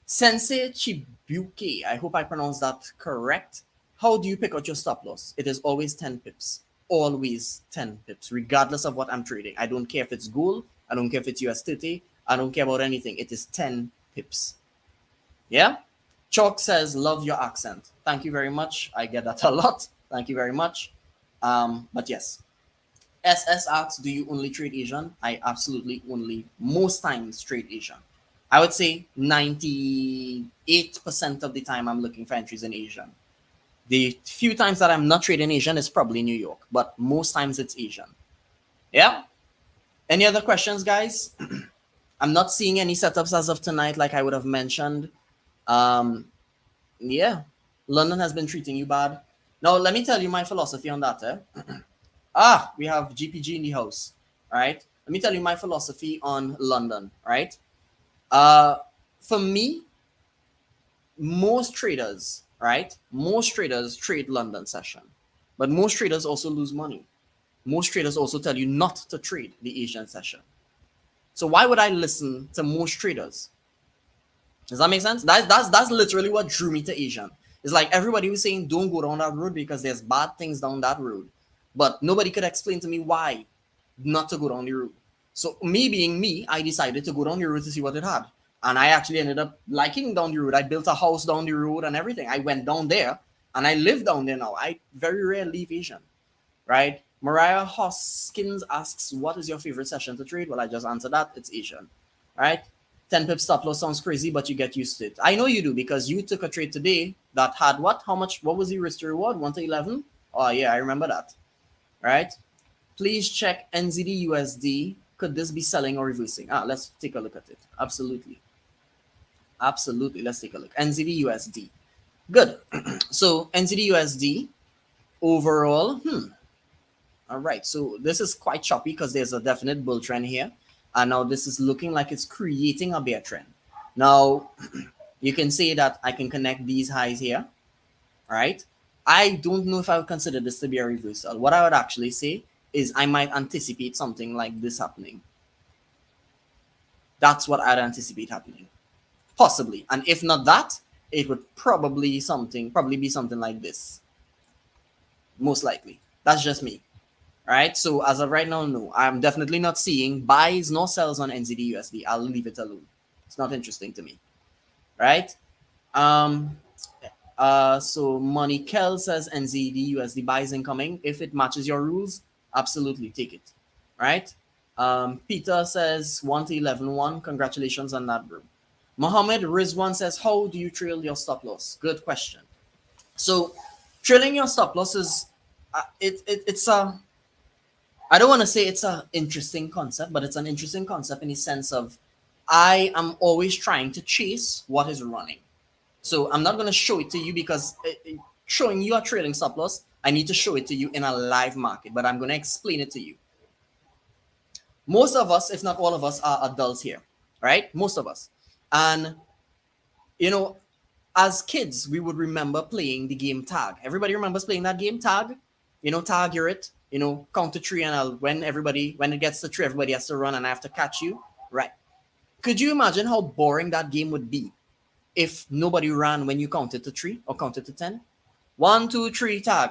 Speaker 2: CHFJPY. I hope I pronounced that correct. How do you pick out your stop loss? It is always 10 pips. Always 10 pips, regardless of what I'm trading. I don't care if it's gold. I don't care if it's USDCAD. I don't care about anything. It is 10 pips. Yeah? Chalk says, love your accent. Thank you very much. I get that a lot. Thank you very much. But yes. SS asks, do you only trade Asian? I absolutely only, most times, trade Asian. I would say 98% of the time I'm looking for entries in Asian. The few times that I'm not trading Asian is probably New York, but most times it's Asian. Yeah? Any other questions, guys? I'm not seeing any setups as of tonight like I would have mentioned. Yeah. London has been treating you bad. Now, let me tell you my philosophy on that. We have GPG in the house. All right? Let me tell you my philosophy on London. Right? For me, most traders, right? Most traders trade London session, but most traders also lose money. Most traders also tell you not to trade the Asian session. So why would I listen to most traders? Does that make sense? That's literally what drew me to Asian. It's like everybody was saying don't go down that road because there's bad things down that road, but nobody could explain to me why not to go down the road. So me being me, I decided to go down the road to see what it had, and I actually ended up liking down the road. I built a house down the road and everything. I went down there and I live down there now. I very rarely leave Asian, right? Mariah Hoskins asks, what is your favorite session to trade? Well, I just answered that. It's Asian, right? 10 pip stop loss sounds crazy, but you get used to it. I know you do because you took a trade today that had what? How much? What was the risk to reward? 1 to 11? Oh, yeah, I remember that, right? Please check NZD USD. Could this be selling or reversing? Let's take a look at it. Absolutely. Absolutely. Let's take a look. NZD USD. Good. So NZD USD overall, all right, so this is quite choppy because there's a definite bull trend here. And now this is looking like it's creating a bear trend. Now, you can say that I can connect these highs here, right? I don't know if I would consider this to be a reversal. What I would actually say is I might anticipate something like this happening. That's what I'd anticipate happening. Possibly. And if not that, it would probably be something like this. Most likely. That's just me. Right, so as of right now, no, I'm definitely not seeing buys nor sells on NZD USD. I'll leave it alone. It's not interesting to me, right? So Money Kel says NZD USD buys incoming. If it matches your rules, absolutely take it, right? Peter says 1 to 11.1. Congratulations on that, bro. Mohammed Rizwan says, how do you trail your stop loss? Good question. So trailing your stop loss is it's a, I don't want to say it's an interesting concept, but it's an interesting concept in the sense of I am always trying to chase what is running. So I'm not going to show it to you because showing you a trailing stop loss, I need to show it to you in a live market, but I'm going to explain it to you. Most of us, if not all of us, are adults here, right? Most of us. And, you know, as kids, we would remember playing the game tag. Everybody remembers playing that game tag? You know, tag, you're it. You know, count to 3 and when it gets to 3, everybody has to run and I have to catch you. Right. Could you imagine how boring that game would be if nobody ran when you counted to 3 or counted to 10? 1, 2, 3, tag.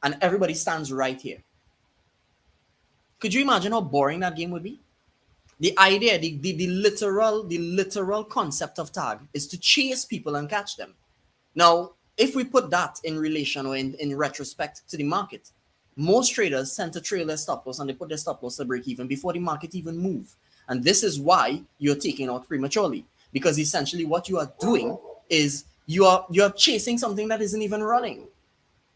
Speaker 2: And everybody stands right here. Could you imagine how boring that game would be? The idea, the literal concept of tag is to chase people and catch them. Now, if we put that in relation or in retrospect to the market, most traders tend to trail their stop loss and they put their stop loss to break even before the market even move. And this is why you're taking out prematurely, because essentially what you are doing is you're chasing something that isn't even running.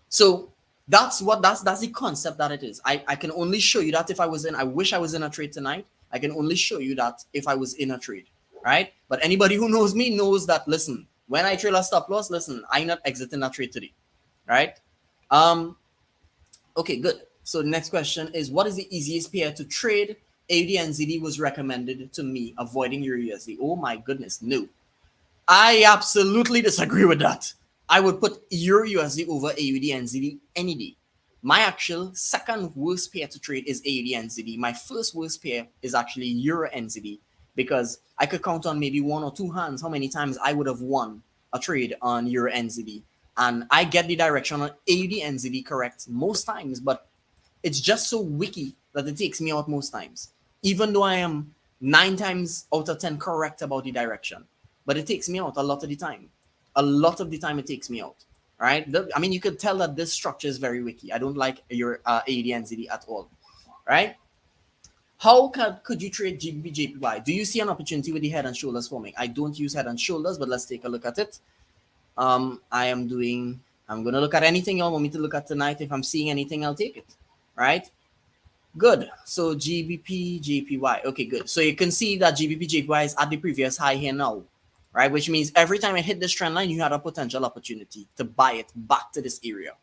Speaker 2: So that's the concept that it is. I can only show you that if I wish I was in a trade tonight. I can only show you that if I was in a trade, right? But anybody who knows me knows that, listen, when I trail a stop loss, listen, I'm not exiting that trade today, right? Okay, good. So the next question is, what is the easiest pair to trade? AUDNZD was recommended to me, avoiding Euro USD. Oh my goodness, no. I absolutely disagree with that. I would put Euro USD over AUDNZD any day. My actual second worst pair to trade is AUDNZD. My first worst pair is actually Euro NZD, because I could count on maybe 1 or 2 hands how many times I would have won a trade on Euro NZD. And I get the direction on AUDNZD correct most times, but it's just so wicky that it takes me out most times, even though I am 9 times out of 10 correct about the direction. But it takes me out a lot of the time. A lot of the time it takes me out. Right? I mean, you could tell that this structure is very wiki. I don't like your AUDNZD at all. Right? How could you trade CHFJPY? Do you see an opportunity with the head and shoulders forming? I don't use head and shoulders, but let's take a look at it. I'm going to look at anything y'all want me to look at tonight. If I'm seeing anything, I'll take it. Right? Good. So GBP, JPY. Okay, good. So you can see that GBP, JPY is at the previous high here now. Right? Which means every time I hit this trend line, you had a potential opportunity to buy it back to this area.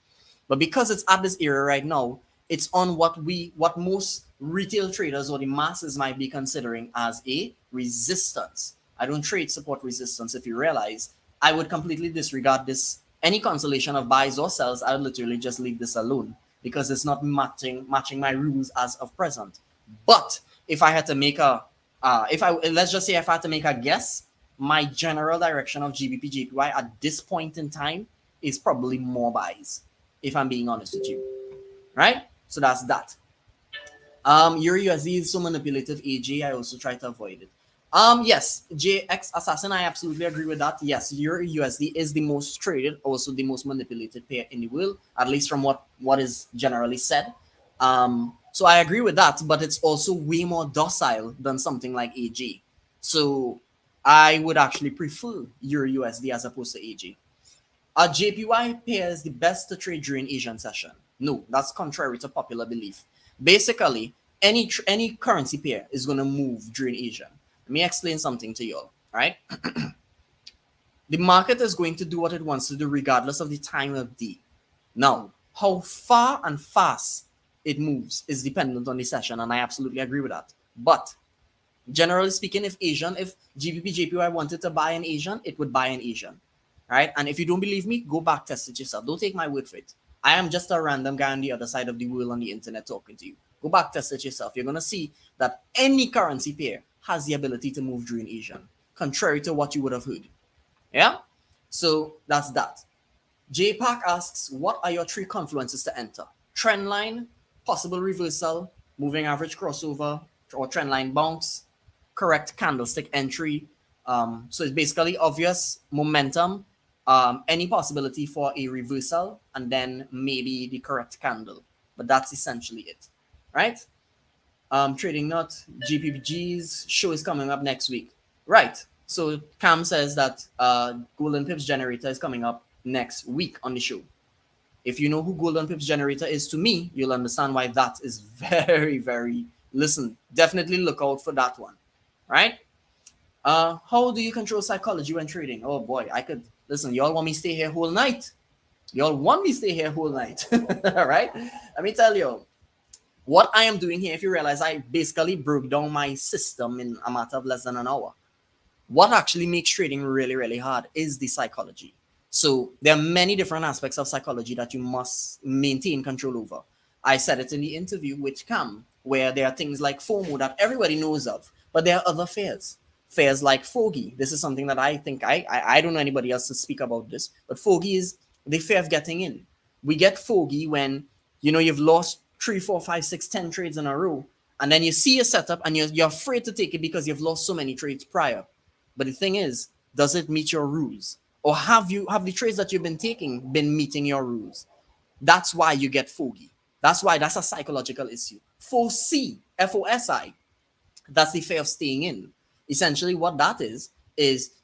Speaker 2: But because it's at this area right now, it's on what most retail traders or the masses might be considering as a resistance. I don't trade support resistance, if you realize. I would completely disregard this. Any consolation of buys or sells, I would literally just leave this alone because it's not matching my rules as of present. But if I had to make a, if I let's just say if I had to make a guess, my general direction of GBP JPY at this point in time is probably more buys, if I'm being honest with you, right? So that's that. Euro USD is so manipulative. AJ, I also try to avoid it. Yes, JX Assassin, I absolutely agree with that. Yes, Euro USD is the most traded, also the most manipulated pair in the world, at least from what is generally said. So I agree with that, but it's also way more docile than something like AG. So I would actually prefer Euro USD as opposed to AG. Are JPY pairs the best to trade during Asian session? No, that's contrary to popular belief. Basically, any currency pair is going to move during Asian. Let me explain something to you all, right? The market is going to do what it wants to do regardless of the time of day. Now, how far and fast it moves is dependent on the session, and I absolutely agree with that. But generally speaking, if GBP JPY wanted to buy an Asian, it would buy an Asian, right? And if you don't believe me, go back, test it yourself. Don't take my word for it. I am just a random guy on the other side of the world on the internet talking to you. Go back, test it yourself. You're going to see that any currency pair has the ability to move during Asian, contrary to what you would have heard. Yeah? So that's that. JPAC asks, what are your three confluences to enter? Trend line, possible reversal, moving average crossover, or trend line bounce, correct candlestick entry. So it's basically obvious momentum, any possibility for a reversal, and then maybe the correct candle. But that's essentially it, right? Trading nut, GPPG's show is coming up next week. Right. So Cam says that Golden Pips Generator is coming up next week on the show. If you know who Golden Pips Generator is to me, you'll understand why that is very, very, listen, definitely look out for that one, right? How do you control psychology when trading? Oh boy, I could, listen, y'all want me to stay here whole night? Y'all want me to stay here whole night, all right? Let me tell you, what I am doing here, if you realize I basically broke down my system in a matter of less than an hour. What actually makes trading really, really hard is the psychology. So there are many different aspects of psychology that you must maintain control over. I said it in the interview with Cam, where there are things like FOMO that everybody knows of, but there are other fears. Fears like fogey. This is something that I think I don't know anybody else to speak about this, but fogey is the fear of getting in. We get fogey when you've lost 3, 4, 5, 6, 10 trades in a row, and then you see a setup and you're afraid to take it because you've lost so many trades prior. But the thing is, does it meet your rules? Or have the trades that you've been taking been meeting your rules? That's why you get fogey. That's a psychological issue. Foresee, FOSI, that's the fear of staying in. Essentially, what that is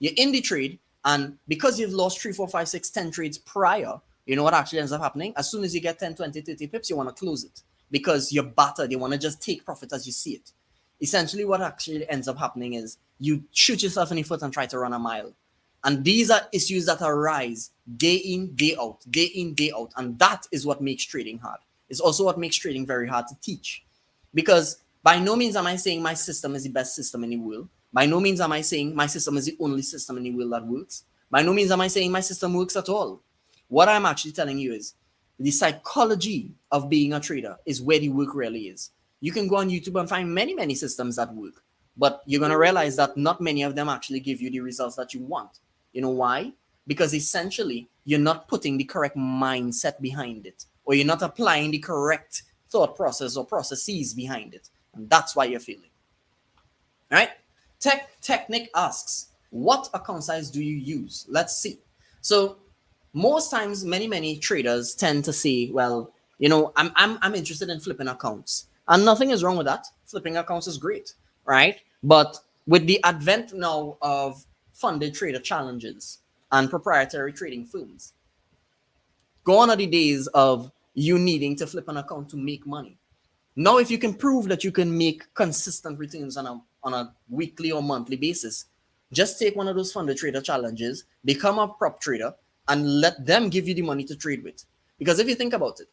Speaker 2: you're in the trade, and because you've lost 3, 4, 5, 6, 10 trades prior, you know what actually ends up happening? As soon as you get 10, 20, 30 pips, you want to close it because you're battered. You want to just take profit as you see it. Essentially, what actually ends up happening is you shoot yourself in the foot and try to run a mile. And these are issues that arise day in, day out, day in, day out. And that is what makes trading hard. It's also what makes trading very hard to teach. Because by no means am I saying my system is the best system in the world. By no means am I saying my system is the only system in the world that works. By no means am I saying my system works at all. What I'm actually telling you is the psychology of being a trader is where the work really is. You can go on YouTube and find many, many systems that work, but you're going to realize that not many of them actually give you the results that you want. You know why? Because essentially, you're not putting the correct mindset behind it, or you're not applying the correct thought process or processes behind it. And that's why you're failing. All right? Technic asks, what account size do you use? Let's see. So most times, many traders tend to say, well, I'm interested in flipping accounts. And nothing is wrong with that. Flipping accounts is great, right? But with the advent now of funded trader challenges and proprietary trading firms, gone are the days of you needing to flip an account to make money. Now, if you can prove that you can make consistent returns on a weekly or monthly basis, just take one of those funded trader challenges, become a prop trader, and let them give you the money to trade with. Because if you think about it,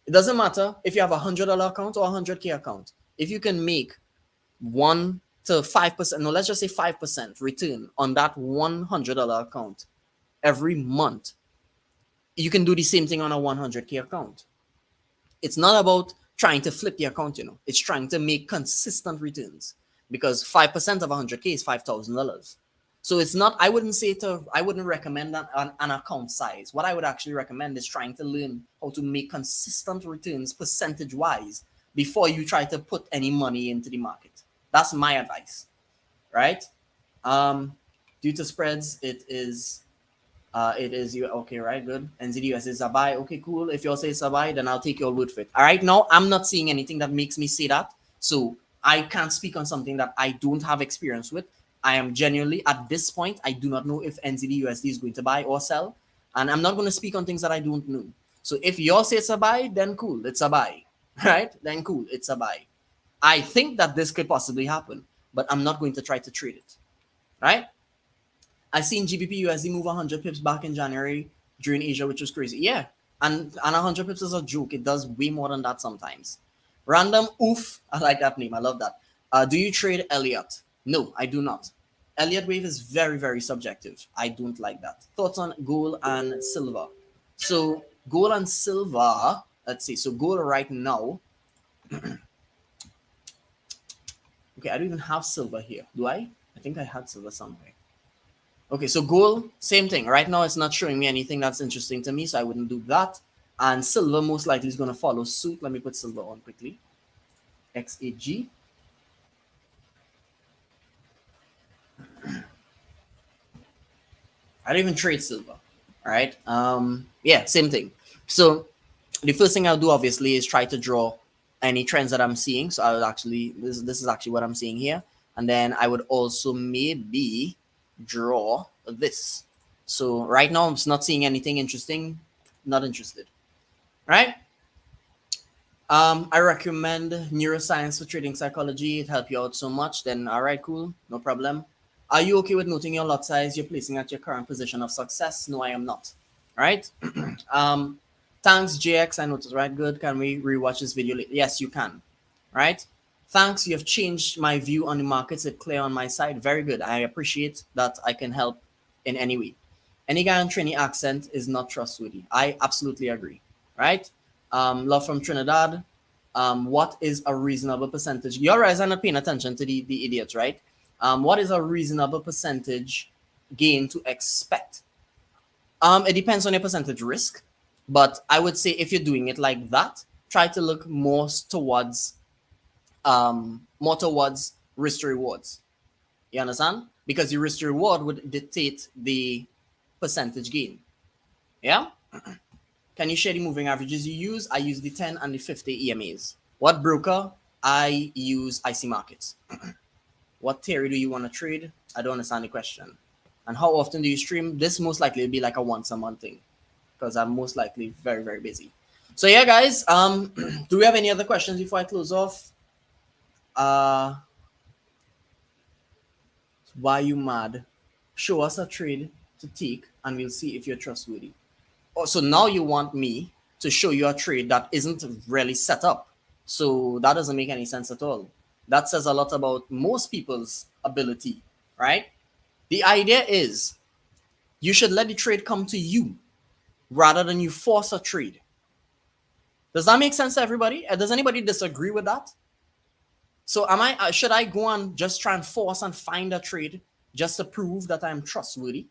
Speaker 2: it doesn't matter if you have a $100 account or a 100K account. If you can make 1 to 5%, no, let's just say 5% return on that $100 account every month, you can do the same thing on a 100K account. It's not about trying to flip the account, it's trying to make consistent returns, because 5% of 100K is $5,000. So it's not, I wouldn't recommend an account size. What I would actually recommend is trying to learn how to make consistent returns percentage wise before you try to put any money into the market. That's my advice, right? Due to spreads, it is you okay, right? Good. NZDUS is a buy. Okay, cool. If y'all say it's a buy, then I'll take your word for it. All right, now I'm not seeing anything that makes me say that, so I can't speak on something that I don't have experience with. I am genuinely, at this point, I do not know if NZDUSD is going to buy or sell, and I'm not going to speak on things that I don't know. So if y'all say it's a buy, then cool, it's a buy, right? Then cool, it's a buy. I think that this could possibly happen, but I'm not going to try to trade it, right? I seen GBP USD move 100 pips back in January during Asia, which was crazy. Yeah, and 100 pips is a joke. It does way more than that sometimes. Random oof. I like that name. I love that. Do you trade Elliott? No, I do not. Elliott wave is very, very subjective. I don't like that. Thoughts on gold and silver? So gold and silver. Let's see. So gold right now. Okay, I don't even have silver here. Do I? I think I had silver somewhere. Okay, so gold, same thing. Right now, it's not showing me anything that's interesting to me, so I wouldn't do that. And silver most likely is going to follow suit. Let me put silver on quickly. XAG. I don't even trade silver. All right. Yeah, same thing. So the first thing I'll do, obviously, is try to draw any trends that I'm seeing. So I would actually, this is actually what I'm seeing here. And then I would also maybe draw this. So right now I'm not seeing anything interesting. Not interested. Right? I recommend neuroscience for trading psychology. It helps you out so much. Then all right, cool, no problem. Are you okay with noting your lot size you're placing at your current position of success? No, I am not. All right. Thanks, JX. I noticed. Right, good. Can we rewatch this video later? Yes, you can. Right. Thanks. You have changed my view on the markets. It's clear on my side. Very good. I appreciate that I can help in any way. Any guy on Trini accent is not trustworthy. I absolutely agree. Right. Love from Trinidad. What is a reasonable percentage? Your guys are not paying attention to the idiots, right? What is a reasonable percentage gain to expect? It depends on your percentage risk, but I would say if you're doing it like that, try to look more towards risk to rewards. You understand? Because your risk to reward would dictate the percentage gain. Yeah. Can you share the moving averages you use? I use the 10 and the 50 EMAs. What broker? I use IC Markets. What theory do you want to trade? I don't understand the question. And how often do you stream? This most likely will be like a once a month thing, because I'm most likely very, very busy. So yeah, guys, do we have any other questions before I close off? Why you mad? Show us a trade to take and we'll see if you're trustworthy. Oh, so now you want me to show you a trade that isn't really set up. So that doesn't make any sense at all. That says a lot about most people's ability, right? The idea is you should let the trade come to you rather than you force a trade. Does that make sense to everybody? Does anybody disagree with that? So should I go and just try and force and find a trade just to prove that I'm trustworthy?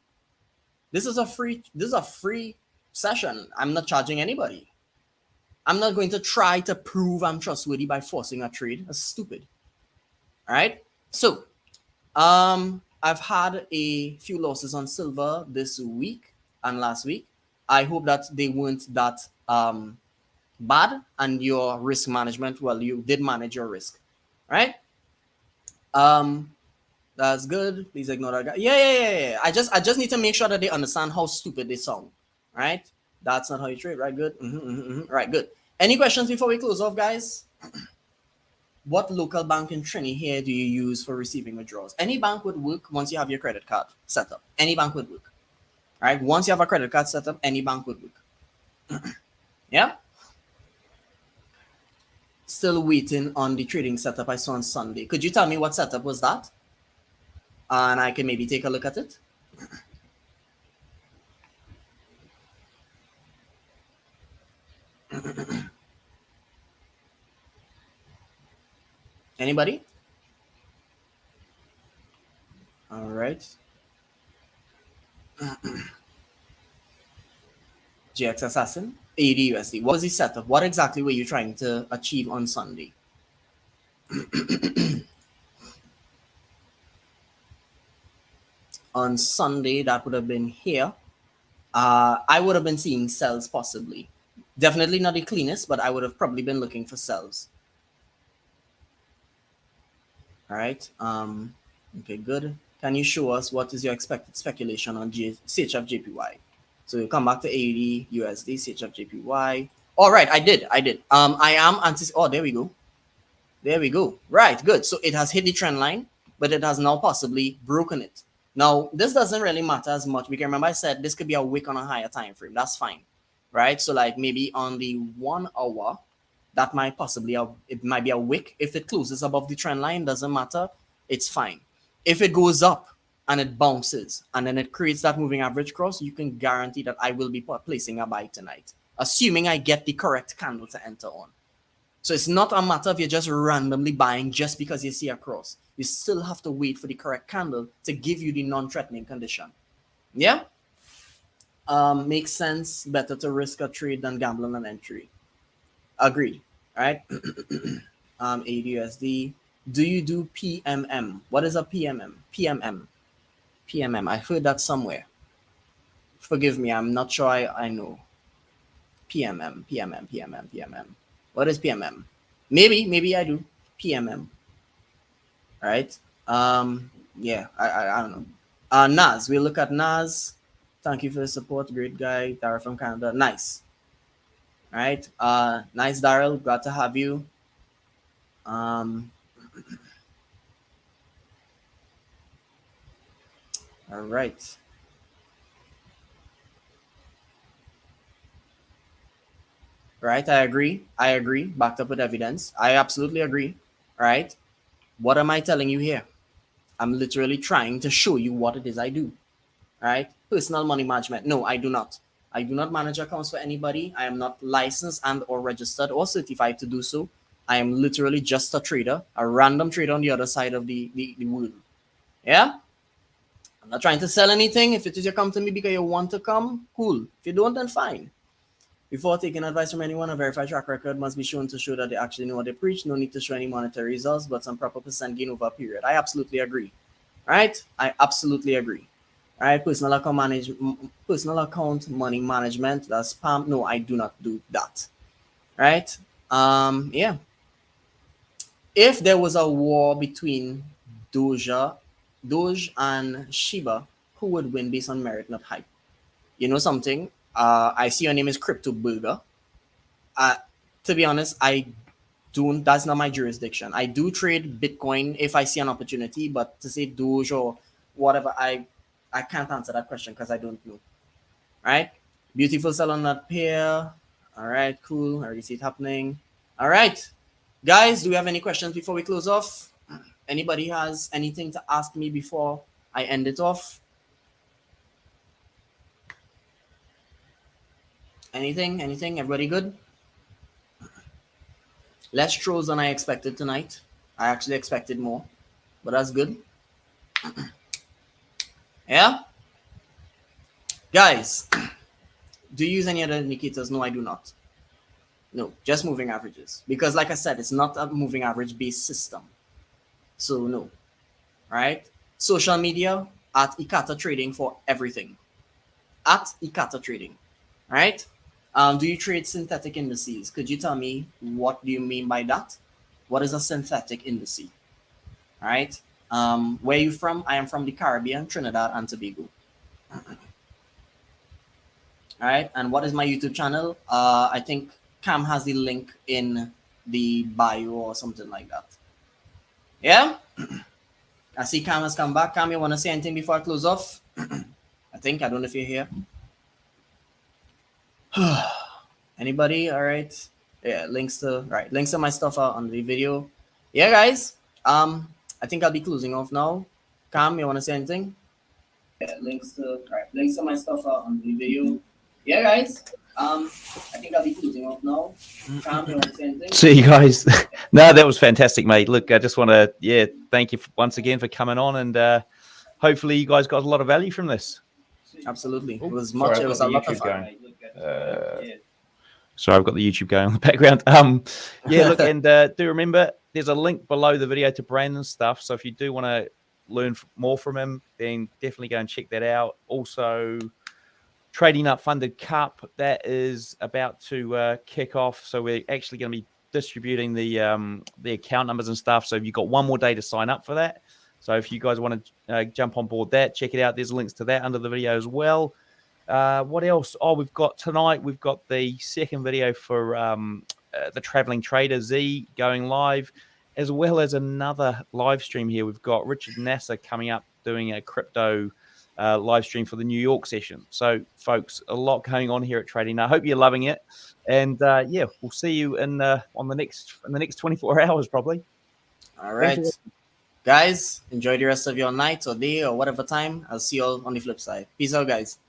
Speaker 2: This is a free session. I'm not charging anybody. I'm not going to try to prove I'm trustworthy by forcing a trade. That's stupid. All right. So, I've had a few losses on silver this week and last week. I hope that they weren't that bad, and your risk management, well, you did manage your risk, right? That's good. Please ignore that guy. Yeah. I just need to make sure that they understand how stupid they sound, right? That's not how you trade, right? Good. Right, good. Any questions before we close off, guys? What local bank in Trini here do you use for receiving withdrawals? Any bank would work once you have your credit card set up. Any bank would work. All right. Once you have a credit card set up, any bank would work. Yeah. Still waiting on the trading setup I saw on Sunday. Could you tell me what setup was that? And I can maybe take a look at it. Anybody? All right. GX Assassin, AUDUSD. What was the setup? What exactly were you trying to achieve on Sunday? On Sunday, that would have been here. I would have been seeing cells possibly. Definitely not the cleanest, but I would have probably been looking for cells. All right. Okay, good. Can you show us what is your expected speculation on CHFJPY? So you come back to AUD, USD, CHFJPY. All right, I did. I am oh, there we go. There we go. Right, good. So it has hit the trend line, but it has now possibly broken it. Now, this doesn't really matter as much because remember I said this could be a wick on a higher time frame. That's fine, right? So like maybe on the 1 hour, that might possibly it might be a wick. If it closes above the trend line, doesn't matter. It's fine. If it goes up and it bounces and then it creates that moving average cross, you can guarantee that I will be placing a buy tonight, assuming I get the correct candle to enter on. So it's not a matter of you're just randomly buying just because you see a cross. You still have to wait for the correct candle to give you the non-threatening condition. Yeah? Makes sense. Better to risk a trade than gamble on an entry. Agreed. All right? AUDUSD. Do you do PMM? What is a PMM? PMM. PMM. I heard that somewhere. Forgive me. I'm not sure I know. PMM. PMM. PMM. PMM. What is PMM? Maybe I do. PMM. All right. Yeah, I don't know. Naz, we'll look at Naz. Thank you for the support. Great guy. Daryl from Canada. Nice. All right. Nice, Daryl. Glad to have you. All right. Right. I agree. I agree. Backed up with evidence. I absolutely agree. All right. What am I telling you here? I'm literally trying to show you what it is I do. All right. Personal money management. No, I do not. I do not manage accounts for anybody. I am not licensed and or registered or certified to do so. I am literally just a trader, a random trader on the other side of the world. Yeah? I'm not trying to sell anything. If it is you come to me because you want to come, cool. If you don't, then fine. Before taking advice from anyone, a verified track record must be shown to show that they actually know what they preach. No need to show any monetary results, but some proper percent gain over a period. I absolutely agree. All right? I absolutely agree. All right, personal account money management. That's spam. No, I do not do that. Right? Yeah. If there was a war between Doge and Shiba, who would win based on merit, not hype? You know something? I see your name is Crypto Burger. To be honest, I don't. That's not my jurisdiction. I do trade Bitcoin if I see an opportunity, but to say Doge or whatever, I can't answer that question because I don't know. Right? Beautiful sell on that pair. All right, cool. I already see it happening. All right, guys, do we have any questions before we close off? Anybody has anything to ask me before I end it off? Anything? Anything? Everybody good? Less trolls than I expected tonight. I actually expected more, but that's good. Yeah? Guys, do you use any other indicators? No, I do not. No, just moving averages. Because like I said, it's not a moving average based system. So no. Right? Social media at Ikata Trading for everything. At Ikata Trading. Right? Do you trade synthetic indices? Could you tell me what do you mean by that? What is a synthetic indice? Right? Where are you from? I am from the Caribbean, Trinidad and Tobago. All right. And what is my YouTube channel? I think Cam has the link in the bio or something like that. Yeah. I see Cam has come back. Cam, you want to say anything before I close off? I don't know if you're here. Anybody? All right. Yeah. Links to my stuff are on the video. Yeah, guys. I think I'll be closing off now. Cam, you want to say anything? Yeah. Links to my stuff are on the video. Yeah, guys. I think I'll be closing off now. Champ, you want to say anything?
Speaker 1: See you guys. No, that was fantastic, mate. Look, I just want to, thank you once again for coming on, and hopefully you guys got a lot of value from this.
Speaker 2: Absolutely.
Speaker 1: Oh,
Speaker 2: It was
Speaker 1: sorry,
Speaker 2: much.
Speaker 1: I've
Speaker 2: It was
Speaker 1: got
Speaker 2: a
Speaker 1: the
Speaker 2: lot of
Speaker 1: YouTube
Speaker 2: fun.
Speaker 1: going. Sorry, I've got the YouTube going on the background. Yeah, look, and do remember there's a link below the video to Brandon's stuff. So if you do want to learn more from him, then definitely go and check that out. Also, Trading Up Funded Cup, that is about to kick off. So we're actually going to be distributing the account numbers and stuff. So you've got one more day to sign up for that. So if you guys want to jump on board that, check it out. There's links to that under the video as well. What else? Oh, we've got the second video for the Traveling Trader Z going live, as well as another live stream here. We've got Richard Nasser coming up doing a crypto live stream for the New York session. So, folks, a lot going on here at Trading. I hope you're loving it, and we'll see you in the next 24 hours probably.
Speaker 2: All right, guys. Enjoy the rest of your night or day or whatever time. I'll see you all on the flip side. Peace out, guys.